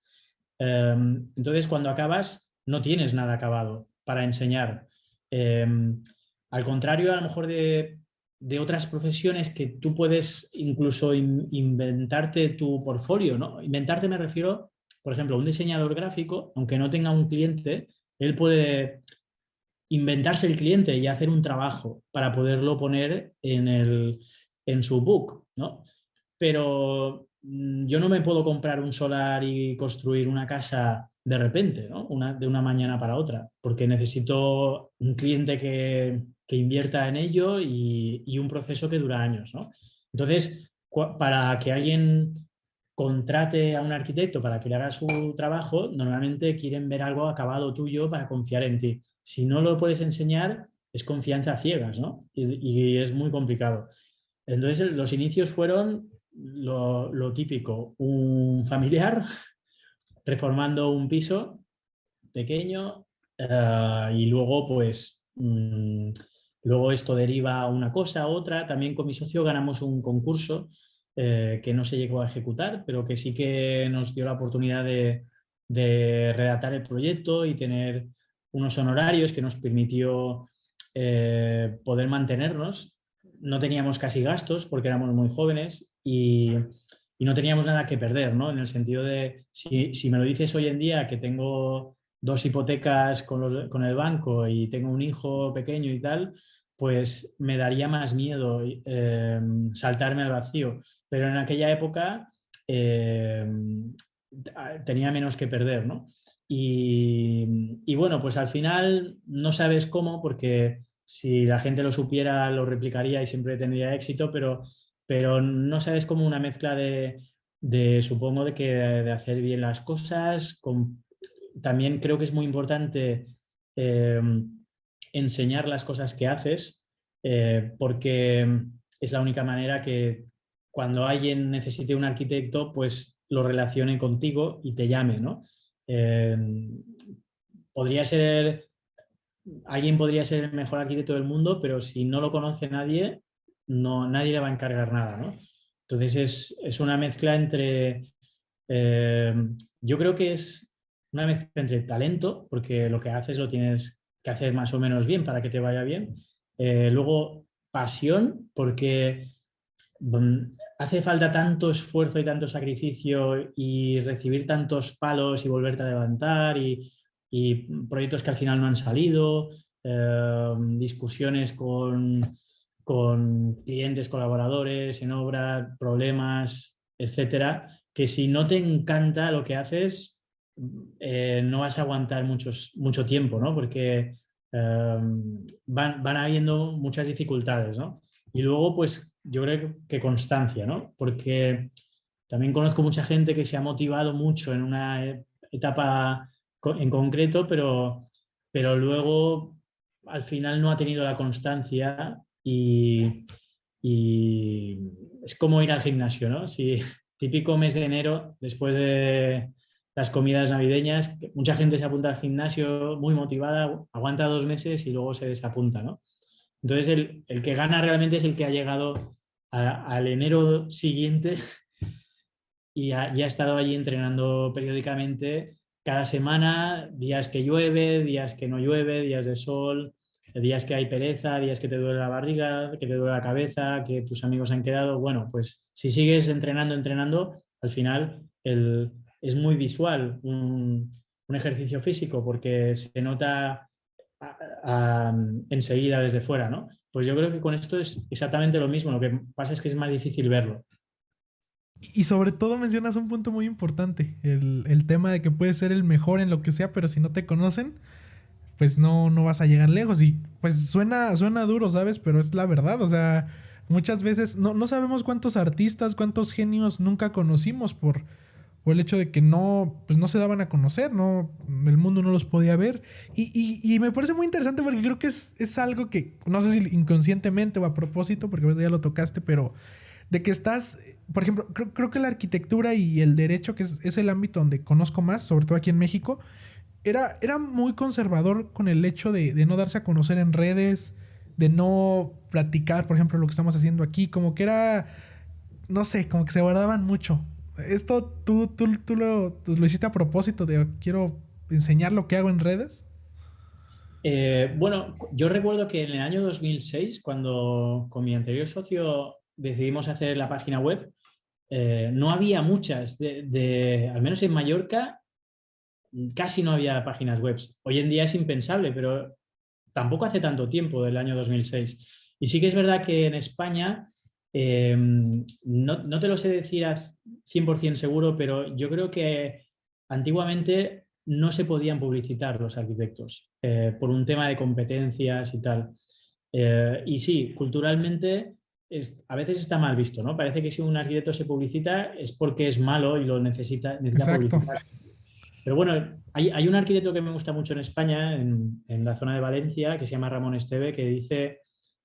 Entonces, cuando acabas, no tienes nada acabado para enseñar. Eh, Al contrario, a lo mejor de otras profesiones que tú puedes incluso inventarte tu portfolio, ¿no? Inventarte me refiero, por ejemplo, un diseñador gráfico, aunque no tenga un cliente, él puede inventarse el cliente y hacer un trabajo para poderlo poner en su book, ¿no? Pero yo no me puedo comprar un solar y construir una casa de repente, ¿no? De una mañana para otra, porque necesito un cliente que invierta en ello y un proceso que dura años, ¿no? Entonces, para que alguien contrate a un arquitecto para que le haga su trabajo, normalmente quieren ver algo acabado tuyo para confiar en ti. Si no lo puedes enseñar, es confianza a ciegas, ¿no? Y es muy complicado. Entonces, los inicios fueron lo típico, un familiar reformando un piso pequeño y luego, pues, luego esto deriva a una cosa, a otra. También con mi socio ganamos un concurso que no se llegó a ejecutar, pero que sí que nos dio la oportunidad de redactar el proyecto y tener unos honorarios que nos permitió poder mantenernos. No teníamos casi gastos porque éramos muy jóvenes y no teníamos nada que perder, ¿no? En el sentido de, si me lo dices hoy en día que tengo 2 hipotecas con el banco y tengo un hijo pequeño y tal, pues me daría más miedo saltarme al vacío. Pero en aquella época tenía menos que perder, ¿no? Y bueno, pues al final no sabes cómo, porque si la gente lo supiera, lo replicaría y siempre tendría éxito, pero no sabes cómo una mezcla supongo, de hacer bien las cosas. También creo que es muy importante eh, enseñar las cosas que haces, porque es la única manera que cuando alguien necesite un arquitecto, pues lo relacione contigo y te llame, ¿no? Eh, podría ser, Alguien podría ser el mejor arquitecto del mundo, pero si no lo conoce nadie, nadie le va a encargar nada, ¿no? Entonces es una mezcla entre, eh, yo creo que es una mezcla entre talento, porque lo que haces lo tienes que hacer más o menos bien para que te vaya bien. Luego, pasión, porque hace falta tanto esfuerzo y tanto sacrificio y recibir tantos palos y volverte a levantar y proyectos que al final no han salido, discusiones con clientes, colaboradores en obra, problemas, etcétera, que si no te encanta lo que haces, no vas a aguantar mucho tiempo, ¿no? Porque van habiendo muchas dificultades, ¿no? Y luego, pues yo creo que constancia, ¿no? Porque también conozco mucha gente que se ha motivado mucho en una etapa en concreto, pero luego al final no ha tenido la constancia y es como ir al gimnasio, ¿no? Si típico mes de enero, después de las comidas navideñas, mucha gente se apunta al gimnasio muy motivada, aguanta 2 meses y luego se desapunta, ¿no? Entonces el que gana realmente es el que ha llegado al enero siguiente y ha estado allí entrenando periódicamente cada semana, días que llueve, días que no llueve, días de sol, días que hay pereza, días que te duele la barriga, que te duele la cabeza, que tus amigos han quedado. Bueno, pues si sigues entrenando, al final es muy visual un ejercicio físico porque se nota enseguida desde fuera, ¿no? Pues yo creo que con esto es exactamente lo mismo, lo que pasa es que es más difícil verlo. Y sobre todo mencionas un punto muy importante, el tema de que puedes ser el mejor en lo que sea, pero si no te conocen, pues no vas a llegar lejos. Y pues suena duro, ¿sabes? Pero es la verdad, o sea, muchas veces no sabemos cuántos artistas, cuántos genios nunca conocimos por el hecho de que pues no se daban a conocer, no, el mundo no los podía ver. Y me parece muy interesante porque creo que es algo que, no sé si inconscientemente o a propósito, porque ya lo tocaste, pero de que estás, por ejemplo, creo que la arquitectura y el derecho, que es el ámbito donde conozco más, sobre todo aquí en México, era muy conservador con el hecho de no darse a conocer en redes, de no platicar, por ejemplo, lo que estamos haciendo aquí, como que era, no sé, como que se guardaban mucho. ¿Esto tú lo hiciste a propósito de quiero enseñar lo que hago en redes? Bueno, yo recuerdo que en el año 2006, cuando con mi anterior socio decidimos hacer la página web, no había muchas, al menos en Mallorca, casi no había páginas web. Hoy en día es impensable, pero tampoco hace tanto tiempo, del año 2006. Y sí que es verdad que en España, no te lo sé decir a 100% seguro, pero yo creo que antiguamente no se podían publicitar los arquitectos por un tema de competencias y tal. Y sí, culturalmente a veces está mal visto, ¿no? Parece que si un arquitecto se publicita es porque es malo y lo necesita Exacto. publicitar. Pero bueno, hay un arquitecto que me gusta mucho en España, en la zona de Valencia, que se llama Ramón Esteve, que dice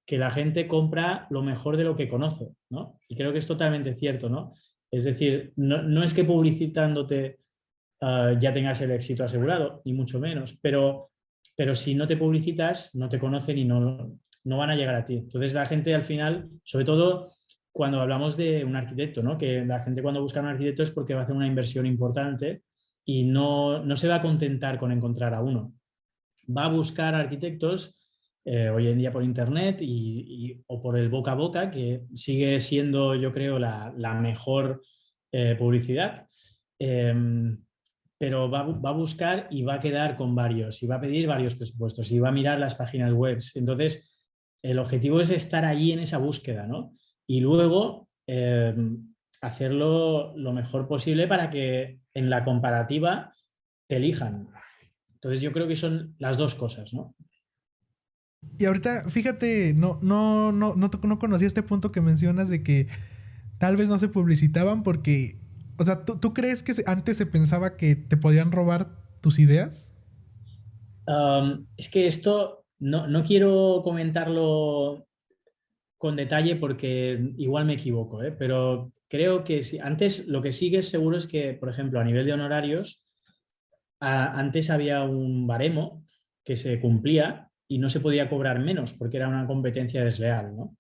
que la gente compra lo mejor de lo que conoce, ¿no? Y creo que es totalmente cierto, ¿no? Es decir, no es que publicitándote ya tengas el éxito asegurado, ni mucho menos, pero si no te publicitas, no te conocen y no van a llegar a ti. Entonces la gente al final, sobre todo cuando hablamos de un arquitecto, ¿no? Que la gente cuando busca un arquitecto es porque va a hacer una inversión importante y no se va a contentar con encontrar a uno. Va a buscar arquitectos hoy en día por internet o por el boca a boca, que sigue siendo, yo creo, la mejor publicidad. Eh, pero va a buscar y va a quedar con varios, y va a pedir varios presupuestos, y va a mirar las páginas web. Entonces, el objetivo es estar allí en esa búsqueda, ¿no? Y luego hacerlo lo mejor posible para que en la comparativa te elijan. Entonces yo creo que son las dos cosas, ¿no? Y ahorita, fíjate, no conocía este punto que mencionas de que tal vez no se publicitaban porque, o sea, ¿tú crees que antes se pensaba que te podían robar tus ideas? Es que esto no quiero comentarlo con detalle porque igual me equivoco, ¿eh? Pero creo que antes lo que sigue seguro es que, por ejemplo, a nivel de honorarios, antes había un baremo que se cumplía y no se podía cobrar menos porque era una competencia desleal, ¿no?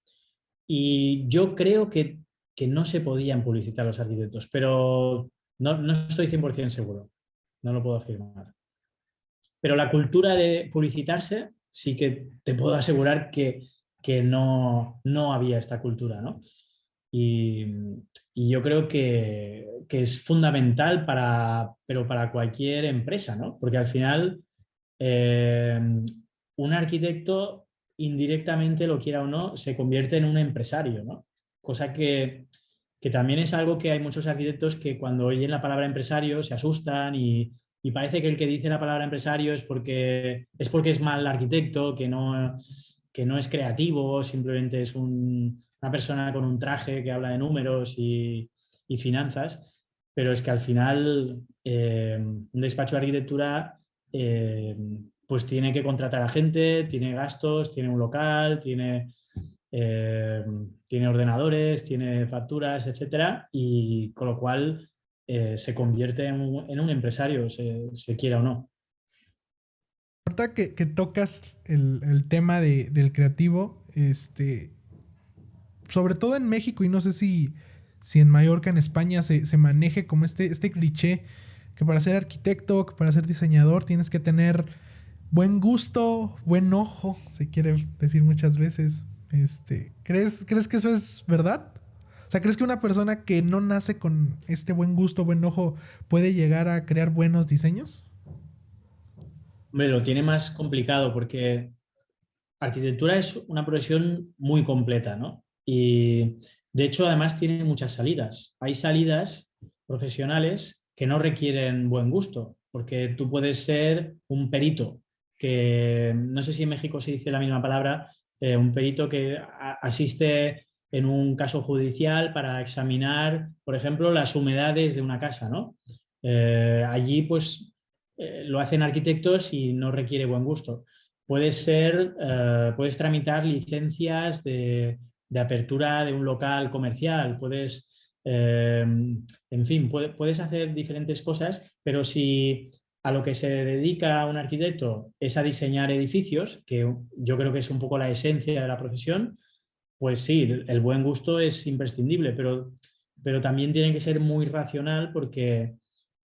Y yo creo que no se podían publicitar los arquitectos, pero no estoy 100% seguro, no lo puedo afirmar. Pero la cultura de publicitarse sí que te puedo asegurar que no había esta cultura, ¿no? Y, y yo creo que es fundamental pero para cualquier empresa, ¿no? Porque al final eh, un arquitecto indirectamente, lo quiera o no, se convierte en un empresario, ¿no? Cosa que también es algo que hay muchos arquitectos que cuando oyen la palabra empresario se asustan y parece que el que dice la palabra empresario es porque es mal arquitecto, que no es creativo, simplemente es una persona con un traje que habla de números y finanzas, pero es que al final un despacho de arquitectura eh, pues tiene que contratar a gente, tiene gastos, tiene un local, eh, tiene ordenadores, tiene facturas, etcétera, y con lo cual se convierte en un empresario, se quiera o no. Ahorita que tocas el tema del creativo, sobre todo en México y no sé si en Mallorca, en España, se maneje como este cliché que para ser arquitecto, que para ser diseñador tienes que tener buen gusto, buen ojo, se quiere decir muchas veces. ¿Crees que eso es verdad? O sea, ¿crees que una persona que no nace con este buen gusto, buen ojo, puede llegar a crear buenos diseños? Hombre, lo tiene más complicado porque arquitectura es una profesión muy completa, ¿no? Y de hecho, además, tiene muchas salidas. Hay salidas profesionales que no requieren buen gusto, porque tú puedes ser un perito, que no sé si en México se dice la misma palabra, un perito que asiste en un caso judicial para examinar, por ejemplo, las humedades de una casa, ¿no? Allí, pues, lo hacen arquitectos y no requiere buen gusto. Puedes tramitar licencias de apertura de un local comercial, en fin, puedes hacer diferentes cosas, pero si a lo que se dedica un arquitecto es a diseñar edificios, que yo creo que es un poco la esencia de la profesión, pues sí, el buen gusto es imprescindible, pero pero también tiene que ser muy racional porque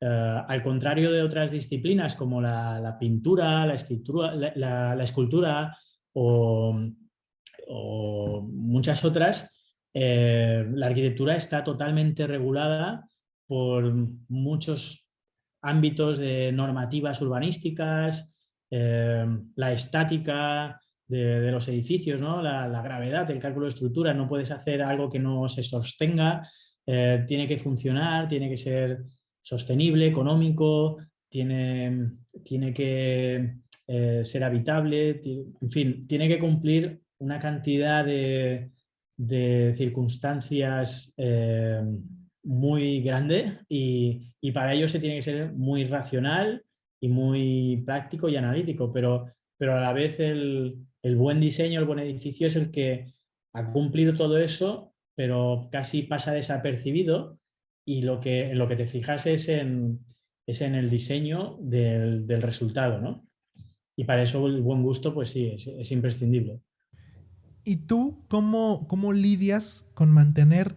al contrario de otras disciplinas como la pintura, la escritura, la escultura o muchas otras, la arquitectura está totalmente regulada por muchos ámbitos de normativas urbanísticas, la estática de los edificios, ¿no? La gravedad, el cálculo de estructura. No puedes hacer algo que no se sostenga, tiene que funcionar, tiene que ser sostenible, económico, tiene que ser habitable, en fin, tiene que cumplir una cantidad de circunstancias muy grande y para ello se tiene que ser muy racional y muy práctico y analítico, pero a la vez el buen diseño, el buen edificio es el que ha cumplido todo eso, pero casi pasa desapercibido y en lo que te fijas es en el diseño del resultado, ¿no? Y para eso el buen gusto, pues sí, es imprescindible. ¿Y tú cómo lidias con mantener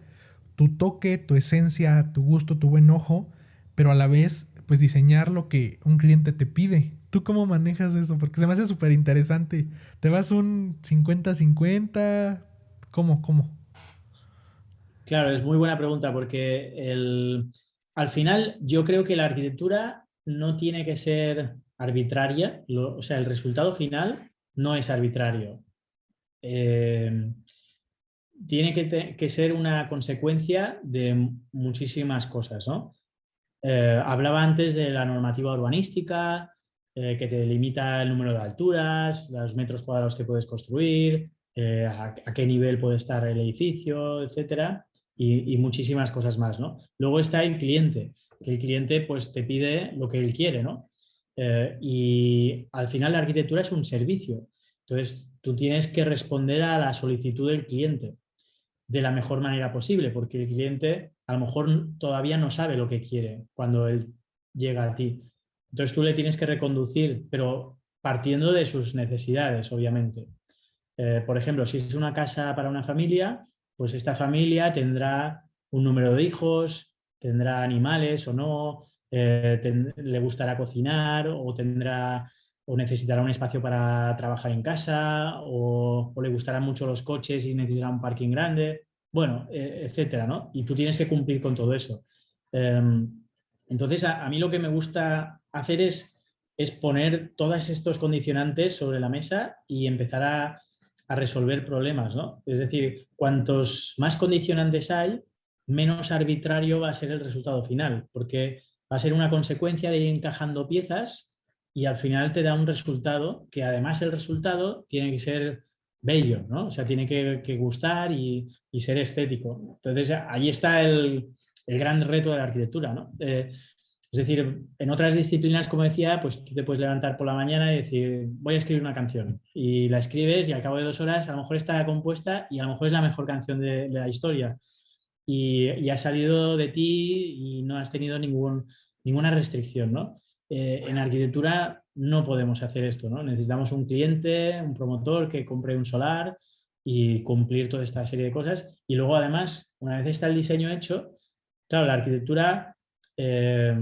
tu toque, tu esencia, tu gusto, tu buen ojo, pero a la vez pues diseñar lo que un cliente te pide? ¿Tú cómo manejas eso? Porque se me hace súper interesante. ¿Te vas un 50-50? ¿Cómo? Claro, es muy buena pregunta porque al final yo creo que la arquitectura no tiene que ser arbitraria, o sea, el resultado final no es arbitrario. Eh, tiene que ser una consecuencia de muchísimas cosas, ¿no? Hablaba antes de la normativa urbanística, que te limita el número de alturas, los metros cuadrados que puedes construir, a qué nivel puede estar el edificio, etcétera, y muchísimas cosas más, ¿no? Luego está el cliente, que el cliente pues te pide lo que él quiere, ¿no? Y al final la arquitectura es un servicio. Entonces, tú tienes que responder a la solicitud del cliente de la mejor manera posible, porque el cliente a lo mejor todavía no sabe lo que quiere cuando él llega a ti. Entonces tú le tienes que reconducir, pero partiendo de sus necesidades, obviamente. Por ejemplo, si es una casa para una familia, pues esta familia tendrá un número de hijos, tendrá animales o no, le gustará cocinar o necesitará un espacio para trabajar en casa o le gustarán mucho los coches y necesitará un parking grande, bueno, etcétera, ¿no? Y tú tienes que cumplir con todo eso. Entonces, a mí lo que me gusta hacer es poner todos estos condicionantes sobre la mesa y empezar a resolver problemas, ¿no? Es decir, cuantos más condicionantes hay, menos arbitrario va a ser el resultado final, porque va a ser una consecuencia de ir encajando piezas y al final te da un resultado que además el resultado tiene que ser bello, ¿no? O sea, tiene que gustar y ser estético. Entonces, ahí está el gran reto de la arquitectura, ¿no? Es decir, en otras disciplinas, como decía, pues tú te puedes levantar por la mañana y decir, voy a escribir una canción. Y la escribes y al cabo de 2 horas a lo mejor está compuesta y a lo mejor es la mejor canción de la historia. Y ha salido de ti y no has tenido ninguna restricción, ¿no? En arquitectura no podemos hacer esto, ¿no? Necesitamos un cliente, un promotor que compre un solar y cumplir toda esta serie de cosas. Y luego, además, una vez está el diseño hecho, claro, la arquitectura, eh,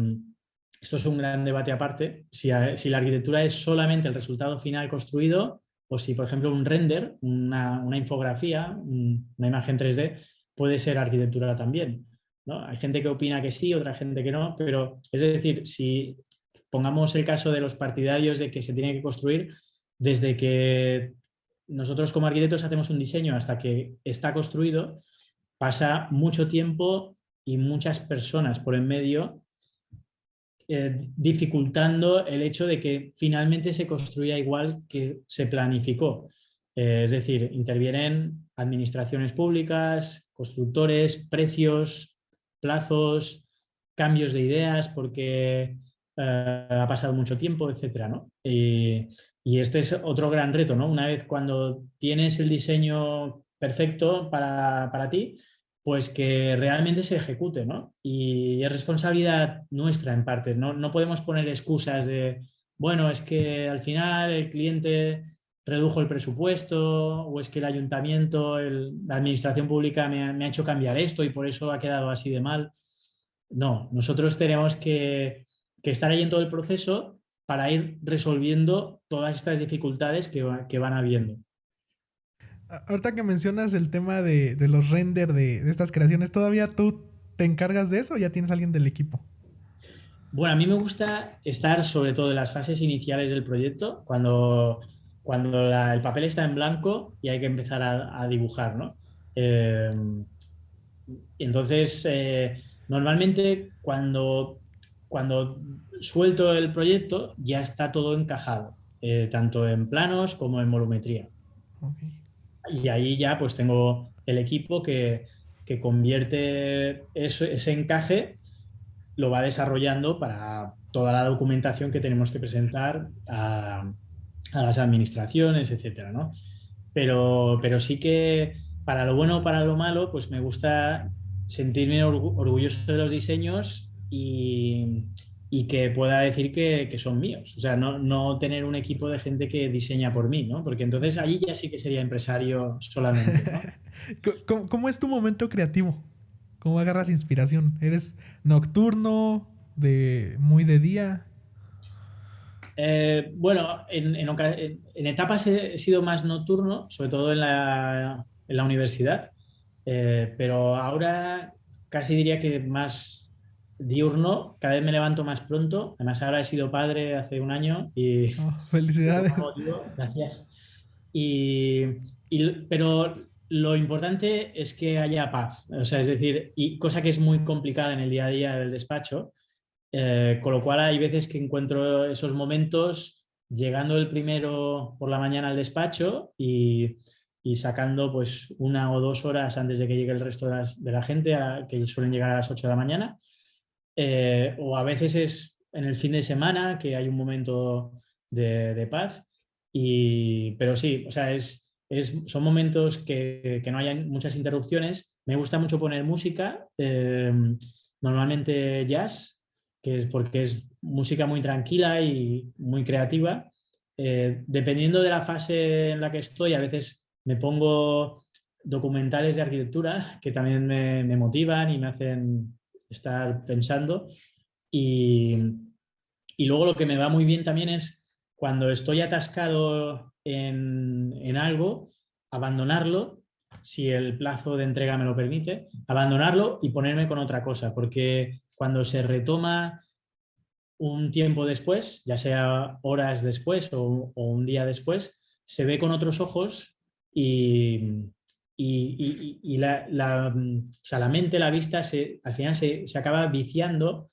esto es un gran debate aparte, si la arquitectura es solamente el resultado final construido o si, por ejemplo, un render, una infografía, una imagen 3D, puede ser arquitectura también, ¿no? Hay gente que opina que sí, otra gente que no, pero es decir, si pongamos el caso de los partidarios de que se tiene que construir, desde que nosotros como arquitectos hacemos un diseño hasta que está construido, pasa mucho tiempo y muchas personas por en medio dificultando el hecho de que finalmente se construya igual que se planificó. Es decir, intervienen administraciones públicas, constructores, precios, plazos, cambios de ideas porque ha pasado mucho tiempo, etcétera, ¿no? Y este es otro gran reto, ¿no? Una vez cuando tienes el diseño perfecto para ti, pues que realmente se ejecute, ¿no? Y es responsabilidad nuestra en parte, no podemos poner excusas de, bueno, es que al final el cliente redujo el presupuesto o es que el ayuntamiento, la administración pública me ha hecho cambiar esto y por eso ha quedado así de mal. No, nosotros tenemos que estar ahí en todo el proceso para ir resolviendo todas estas dificultades que van habiendo. Ahorita que mencionas el tema de los render de estas creaciones, ¿todavía tú te encargas de eso o ya tienes alguien del equipo? Bueno, a mí me gusta estar sobre todo en las fases iniciales del proyecto, cuando el papel está en blanco y hay que empezar a dibujar, ¿no? Eh, entonces, normalmente cuando suelto el proyecto ya está todo encajado, tanto en planos como en volumetría. Okay. Y ahí ya pues tengo el equipo que convierte ese encaje, lo va desarrollando para toda la documentación que tenemos que presentar a las administraciones, etcétera, ¿no? Pero sí que para lo bueno o para lo malo, pues me gusta sentirme orgulloso de los diseños y que pueda decir que son míos. O sea, no tener un equipo de gente que diseña por mí, ¿no? Porque entonces allí ya sí que sería empresario solamente, ¿no? ¿Cómo es tu momento creativo? ¿Cómo agarras inspiración? ¿Eres nocturno, muy de día? Bueno, en etapas he sido más nocturno, sobre todo en la universidad, pero ahora casi diría que más diurno, cada vez me levanto más pronto. Además, ahora he sido padre hace un año y Oh, por felicidades. un motivo, gracias. Y, pero lo importante es que haya paz, o sea, es decir, y cosa que es muy complicada en el día a día del despacho, con lo cual hay veces que encuentro esos momentos llegando el primero por la mañana al despacho y sacando pues 1 o 2 horas antes de que llegue el resto de la gente, que suelen llegar a las 8 de la mañana. O a veces es en el fin de semana que hay un momento de paz. Pero sí, o sea, son momentos que no hayan muchas interrupciones. Me gusta mucho poner música, normalmente jazz, que es porque es música muy tranquila y muy creativa. Dependiendo de la fase en la que estoy, a veces me pongo documentales de arquitectura que también me motivan y me hacen estar pensando. Y, y luego lo que me va muy bien también es cuando estoy atascado en algo, abandonarlo, si el plazo de entrega me lo permite, abandonarlo y ponerme con otra cosa, porque cuando se retoma un tiempo después, ya sea horas después o un día después, se ve con otros ojos y o sea, la mente, la vista, al final se acaba viciando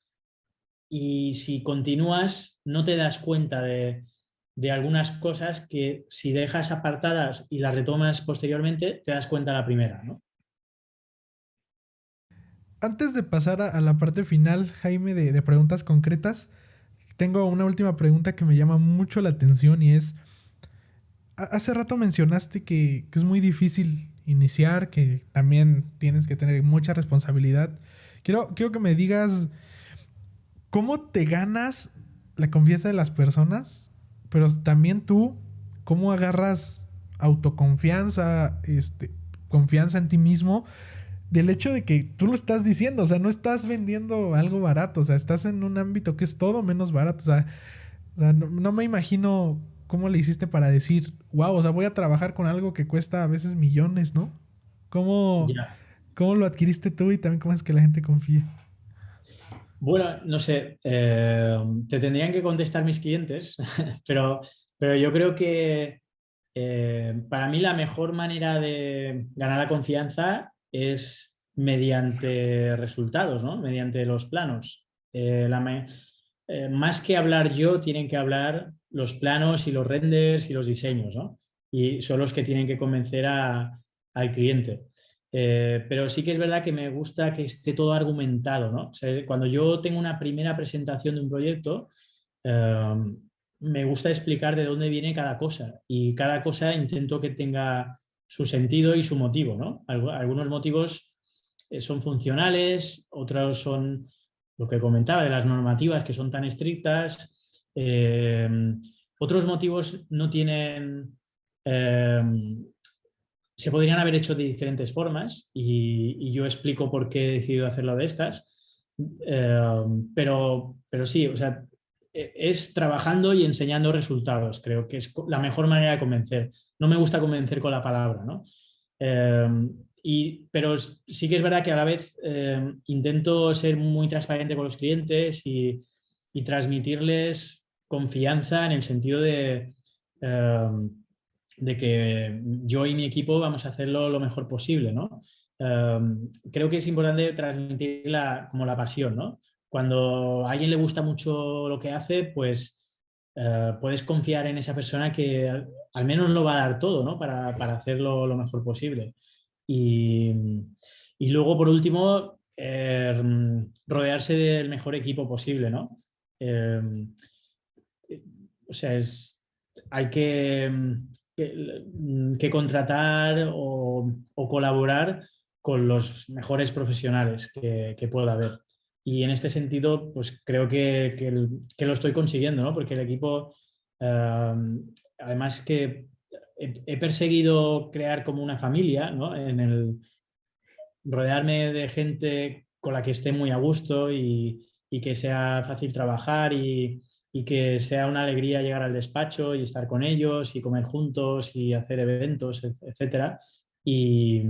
y si continúas no te das cuenta de algunas cosas que si dejas apartadas y las retomas posteriormente, te das cuenta la primera, ¿no? Antes de pasar a la parte final, Jaime, de preguntas concretas, tengo una última pregunta que me llama mucho la atención y es, hace rato mencionaste que es muy difícil iniciar, que también tienes que tener mucha responsabilidad. Quiero que me digas cómo te ganas la confianza de las personas, pero también tú, cómo agarras autoconfianza, confianza en ti mismo, del hecho de que tú lo estás diciendo, o sea, no estás vendiendo algo barato, o sea, estás en un ámbito que es todo menos barato, o sea, no me imagino cómo le hiciste para decir, wow, o sea, voy a trabajar con algo que cuesta a veces millones, ¿no? ¿Cómo, Ya. cómo lo adquiriste tú y también cómo es que la gente confía? Bueno, no sé, te tendrían que contestar mis clientes, pero, pero yo creo que para mí la mejor manera de ganar la confianza es mediante resultados, ¿no? Mediante los planos. Más que hablar yo, tienen que hablar los planos y los renders y los diseños, ¿no? Y son los que tienen que convencer al cliente. Pero sí que es verdad que me gusta que esté todo argumentado, ¿no? O sea, cuando yo tengo una primera presentación de un proyecto, eh, me gusta explicar de dónde viene cada cosa y cada cosa intento que tenga su sentido y su motivo, ¿no? Algunos motivos son funcionales, otros son lo que comentaba de las normativas que son tan estrictas, otros motivos no tienen eh, se podrían haber hecho de diferentes formas y yo explico por qué he decidido hacerlo de estas. Eh, pero sí, o sea, es trabajando y enseñando resultados. Creo que es la mejor manera de convencer. No me gusta convencer con la palabra, ¿no? Eh, pero sí que es verdad que a la vez intento ser muy transparente con los clientes y transmitirles confianza en el sentido de que yo y mi equipo vamos a hacerlo lo mejor posible, ¿no? Creo que es importante transmitir como la pasión, ¿no? Cuando a alguien le gusta mucho lo que hace, pues puedes confiar en esa persona que al menos lo va a dar todo, ¿no? Para hacerlo lo mejor posible. Y, y luego, por último, rodearse del mejor equipo posible, ¿no? Eh, o sea, hay que contratar o colaborar con los mejores profesionales que pueda haber. Y en este sentido, pues creo que lo estoy consiguiendo, ¿no? Porque el equipo, además que he perseguido crear como una familia, ¿no? Rodearme de gente con la que esté muy a gusto y que sea fácil trabajar y que sea una alegría llegar al despacho y estar con ellos y comer juntos y hacer eventos, etcétera. Y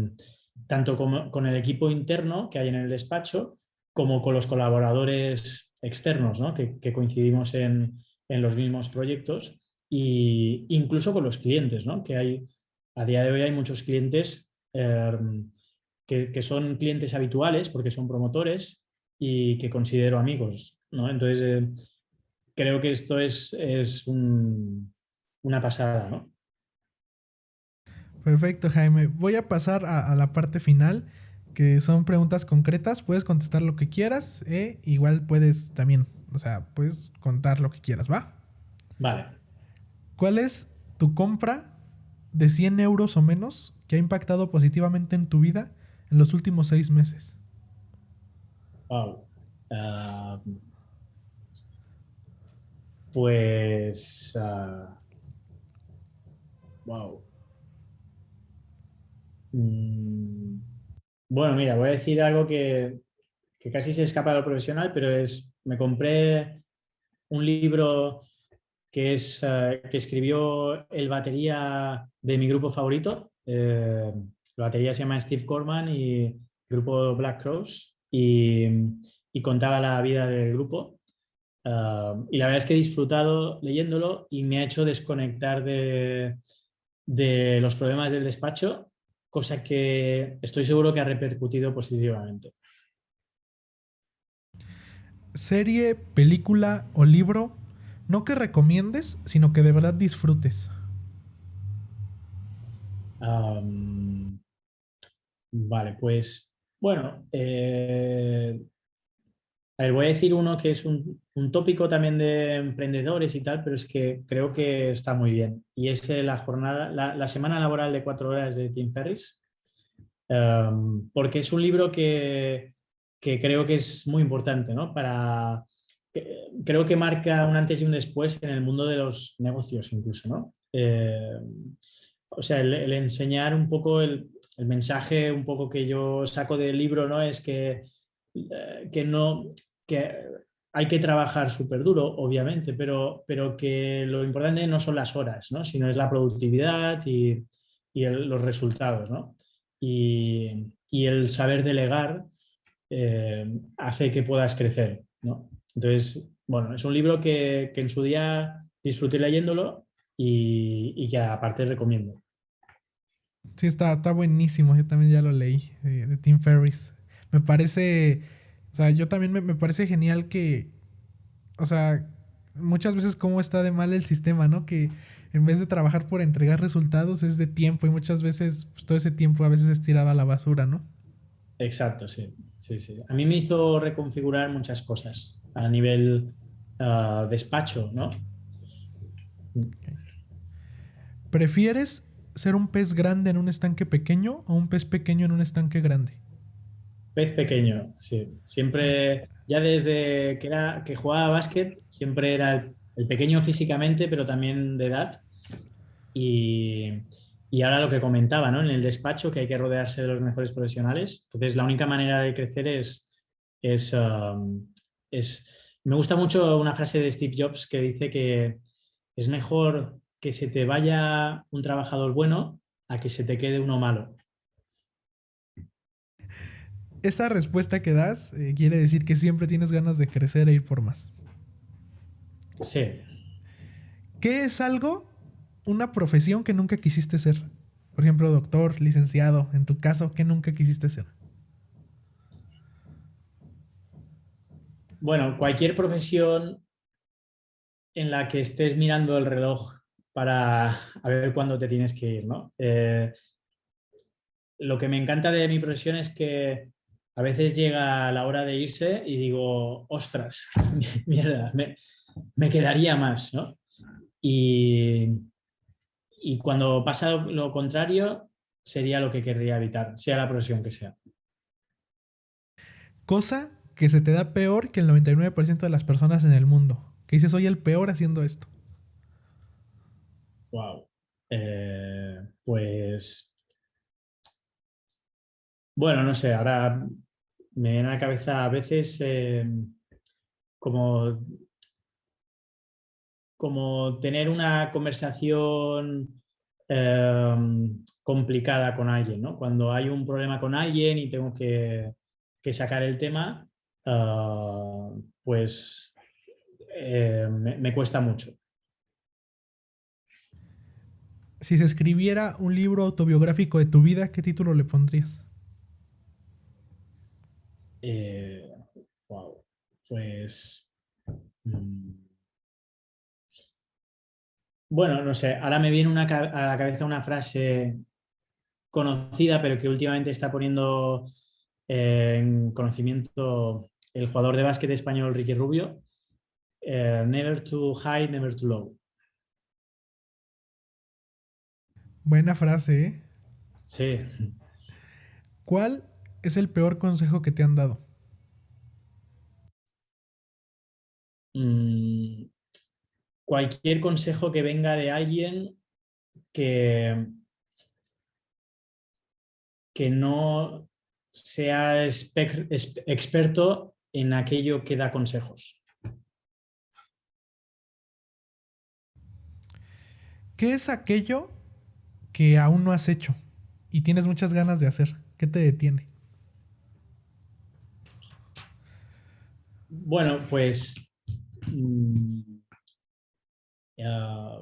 tanto con el equipo interno que hay en el despacho como con los colaboradores externos, ¿no? que coincidimos en los mismos proyectos e incluso con los clientes, ¿no? Que hay, a día de hoy hay muchos clientes que son clientes habituales porque son promotores y que considero amigos, ¿no? Entonces, creo que esto es una pasada, ¿no? Perfecto, Jaime. Voy a pasar a la parte final, que son preguntas concretas. Puedes contestar lo que quieras, igual puedes también, o sea, puedes contar lo que quieras, ¿va? Vale. ¿Cuál es tu compra de 100 euros o menos que ha impactado positivamente en tu vida en los últimos 6 meses? Wow. Ah, pues, wow. Mm, bueno, mira, voy a decir algo que casi se escapa de lo profesional, pero me compré un libro que escribió el batería de mi grupo favorito. La batería se llama Steve Gorman y el grupo Black Crowes y contaba la vida del grupo. Y la verdad es que he disfrutado leyéndolo y me ha hecho desconectar de los problemas del despacho, cosa que estoy seguro que ha repercutido positivamente. Serie, película o libro, no que recomiendes, sino que de verdad disfrutes. Um, vale, pues bueno, a ver, voy a decir uno que es un tópico también de emprendedores y tal, pero es que creo que está muy bien. Y es la semana laboral de 4 horas de Tim Ferriss. Porque es un libro que creo que es muy importante, ¿no? Creo que marca un antes y un después en el mundo de los negocios incluso, ¿no? O sea, el enseñar un poco el mensaje un poco que yo saco del libro, ¿no? Es que no, que hay que trabajar súper duro, obviamente, pero que lo importante no son las horas, ¿no? Sino es la productividad y los resultados, ¿no? Y el saber delegar hace que puedas crecer, ¿no? Entonces, bueno, es un libro que en su día disfruté leyéndolo y que aparte recomiendo. Sí, está buenísimo. Yo también ya lo leí, de Tim Ferriss. Me parece, o sea, yo también me parece genial que, o sea, muchas veces cómo está de mal el sistema, ¿no? Que en vez de trabajar por entregar resultados es de tiempo y muchas veces pues, todo ese tiempo a veces es tirado a la basura, ¿no? Exacto, sí, sí, sí. A mí me hizo reconfigurar muchas cosas a nivel despacho, ¿no? ¿Prefieres ser un pez grande en un estanque pequeño o un pez pequeño en un estanque grande? Pez pequeño, sí. Siempre, ya desde que jugaba a básquet, siempre era el pequeño físicamente, pero también de edad. Y, y ahora lo que comentaba, ¿no? En el despacho, que hay que rodearse de los mejores profesionales. Entonces, la única manera de crecer es, es... Me gusta mucho una frase de Steve Jobs que dice que es mejor que se te vaya un trabajador bueno a que se te quede uno malo. Esta respuesta que das quiere decir que siempre tienes ganas de crecer e ir por más. Sí. ¿Qué es algo, una profesión que nunca quisiste ser? Por ejemplo, doctor, licenciado, en tu caso, ¿qué nunca quisiste ser? Bueno, cualquier profesión en la que estés mirando el reloj para a ver cuándo te tienes que ir, ¿no? Lo que me encanta de mi profesión es que a veces llega la hora de irse y digo, ostras, mierda, me quedaría más, ¿no? Y, y cuando pasa lo contrario, sería lo que querría evitar, sea la profesión que sea. Cosa que se te da peor que el 99% de las personas en el mundo. Que dices, soy el peor haciendo esto. Wow. Pues, bueno, no sé, ahora me viene a la cabeza a veces como, como tener una conversación eh, complicada con alguien, ¿no? Cuando hay un problema con alguien y tengo que sacar el tema, pues me cuesta mucho. Si se escribiera un libro autobiográfico de tu vida, ¿qué título le pondrías? Eh, wow. Pues, mm, bueno, no sé, ahora me viene a la cabeza una frase conocida, pero que últimamente está poniendo en conocimiento el jugador de básquet español Ricky Rubio, never too high, never too low. Buena frase, ¿eh? Sí. ¿Cuál es el peor consejo que te han dado? Mm, cualquier consejo que venga de alguien que, que no sea experto en aquello que da consejos. ¿Qué es aquello que aún no has hecho y tienes muchas ganas de hacer? ¿Qué te detiene? Bueno, pues mm, ah,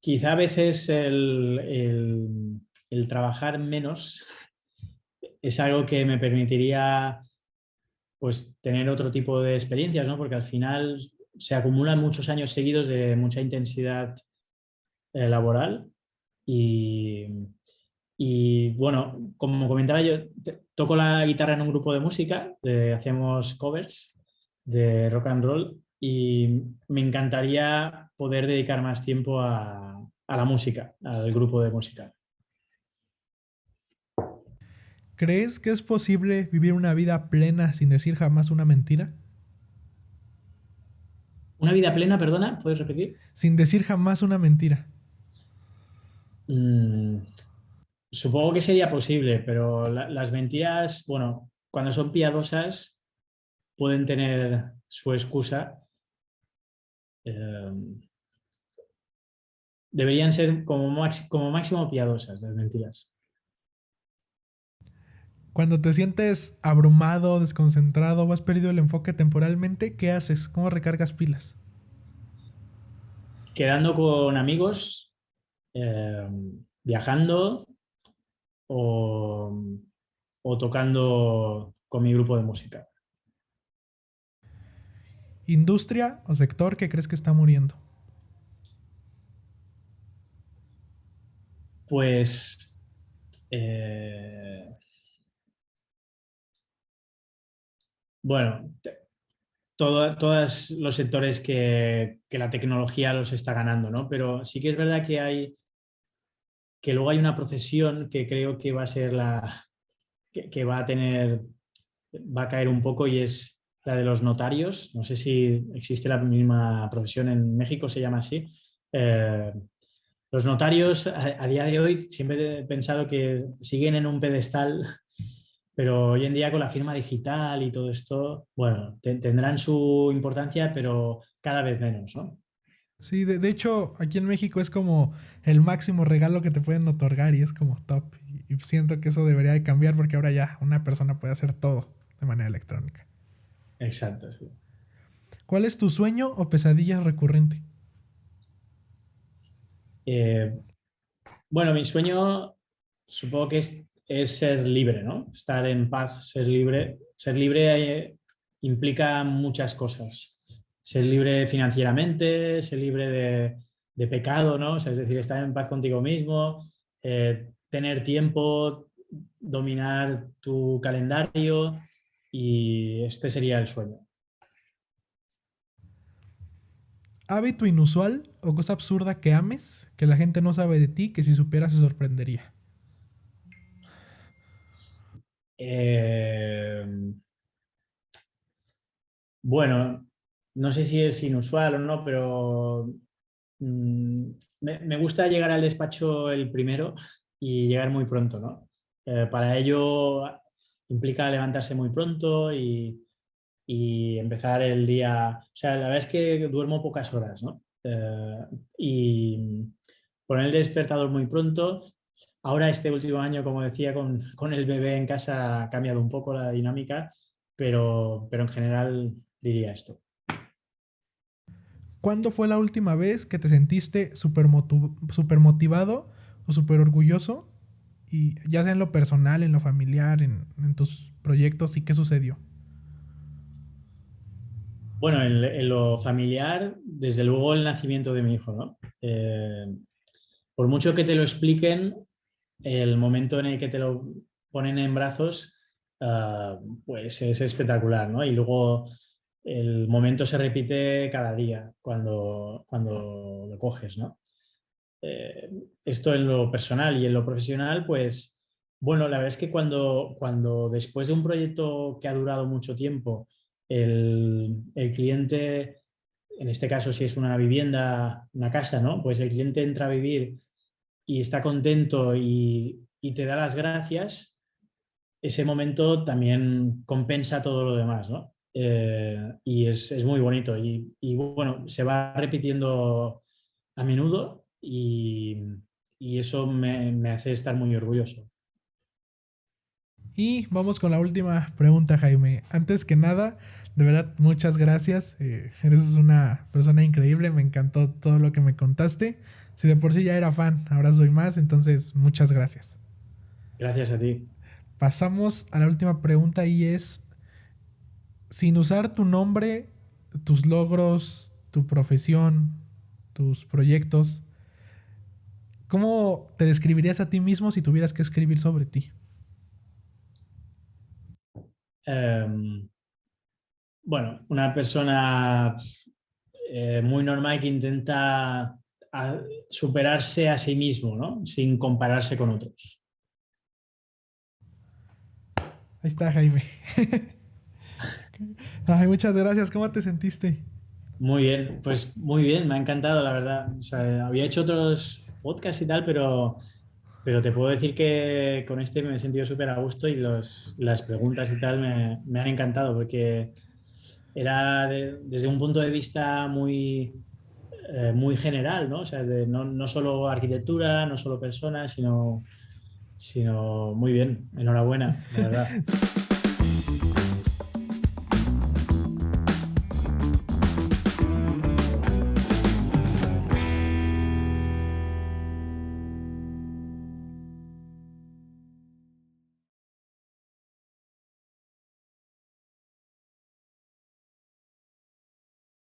quizá a veces el trabajar menos es algo que me permitiría pues tener otro tipo de experiencias, ¿no? Porque al final se acumulan muchos años seguidos de mucha intensidad laboral y, y, bueno, como comentaba yo, toco la guitarra en un grupo de música, hacemos covers de rock and roll y me encantaría poder dedicar más tiempo a la música, al grupo de música. ¿Crees que es posible vivir una vida plena sin decir jamás una mentira? Una vida plena, perdona, ¿puedes repetir? Sin decir jamás una mentira. Mm, supongo que sería posible, pero las mentiras, bueno, cuando son piadosas, pueden tener su excusa. Eh, deberían ser como máximo piadosas las mentiras. Cuando te sientes abrumado, desconcentrado o has perdido el enfoque temporalmente, ¿qué haces? ¿Cómo recargas pilas? Quedando con amigos, eh, viajando o, o tocando con mi grupo de música. ¿Industria o sector que crees que está muriendo? Pues eh, bueno, todos los sectores que la tecnología los está ganando, ¿no? Pero sí que es verdad que luego hay una profesión que creo que va a ser que va a tener, va a caer un poco y es la de los notarios. No sé si existe la misma profesión en México, se llama así, Eh, los notarios a día de hoy siempre he pensado que siguen en un pedestal, pero hoy en día con la firma digital y todo esto, bueno, tendrán su importancia, pero cada vez menos, ¿no? Sí, de hecho, aquí en México es como el máximo regalo que te pueden otorgar y es como top. Y siento que eso debería de cambiar porque ahora ya una persona puede hacer todo de manera electrónica. Exacto, sí. ¿Cuál es tu sueño o pesadilla recurrente? Eh, bueno, mi sueño supongo que es ser libre, ¿no? Estar en paz, ser libre. Ser libre implica muchas cosas. Ser libre financieramente, ser libre de pecado, ¿no? O sea, es decir, estar en paz contigo mismo, tener tiempo, dominar tu calendario y este sería el sueño. ¿Hábito inusual o cosa absurda que ames, que la gente no sabe de ti, que si supiera se sorprendería? Eh, bueno, no sé si es inusual o no, pero me gusta llegar al despacho el primero y llegar muy pronto, ¿no? Para ello implica levantarse muy pronto y empezar el día. O sea, la verdad es que duermo pocas horas, ¿no? Y poner el despertador muy pronto. Ahora, este último año, como decía, con el bebé en casa ha cambiado un poco la dinámica, pero en general diría esto. ¿Cuándo fue la última vez que te sentiste súper motivado o súper orgulloso? Y ya sea en lo personal, en lo familiar, en tus proyectos, ¿y qué sucedió? Bueno, en lo familiar, desde luego el nacimiento de mi hijo, ¿no? Por mucho que te lo expliquen, el momento en el que te lo ponen en brazos, pues es espectacular, ¿no? Y luego el momento se repite cada día cuando lo coges, ¿no? Eh, Esto en lo personal y en lo profesional, pues bueno, la verdad es que cuando después de un proyecto que ha durado mucho tiempo, el cliente, en este caso si es una vivienda, una casa, ¿no? Pues el cliente entra a vivir y está contento y te da las gracias, ese momento también compensa todo lo demás, ¿no? Y es muy bonito y bueno, se va repitiendo a menudo y eso me hace estar muy orgulloso. Y vamos con la última pregunta, Jaime. Antes que nada, de verdad, muchas gracias. Eres una persona increíble, me encantó todo lo que me contaste. Si de por sí ya era fan, ahora soy más, entonces muchas gracias. Gracias a ti. Pasamos a la última pregunta y es, sin usar tu nombre, tus logros, tu profesión, tus proyectos, ¿cómo te describirías a ti mismo si tuvieras que escribir sobre ti? Eh, bueno, una persona muy normal que intenta superarse a sí mismo, ¿no? Sin compararse con otros. Ahí está, Jaime. Ay, muchas gracias. ¿Cómo te sentiste? Muy bien, pues muy bien, me ha encantado, la verdad. O sea, había hecho otros podcasts y tal, pero te puedo decir que con este me he sentido súper a gusto y las preguntas y tal me han encantado porque era desde un punto de vista muy general, ¿no? O sea, no solo arquitectura, no solo personas, sino muy bien. Enhorabuena, la verdad.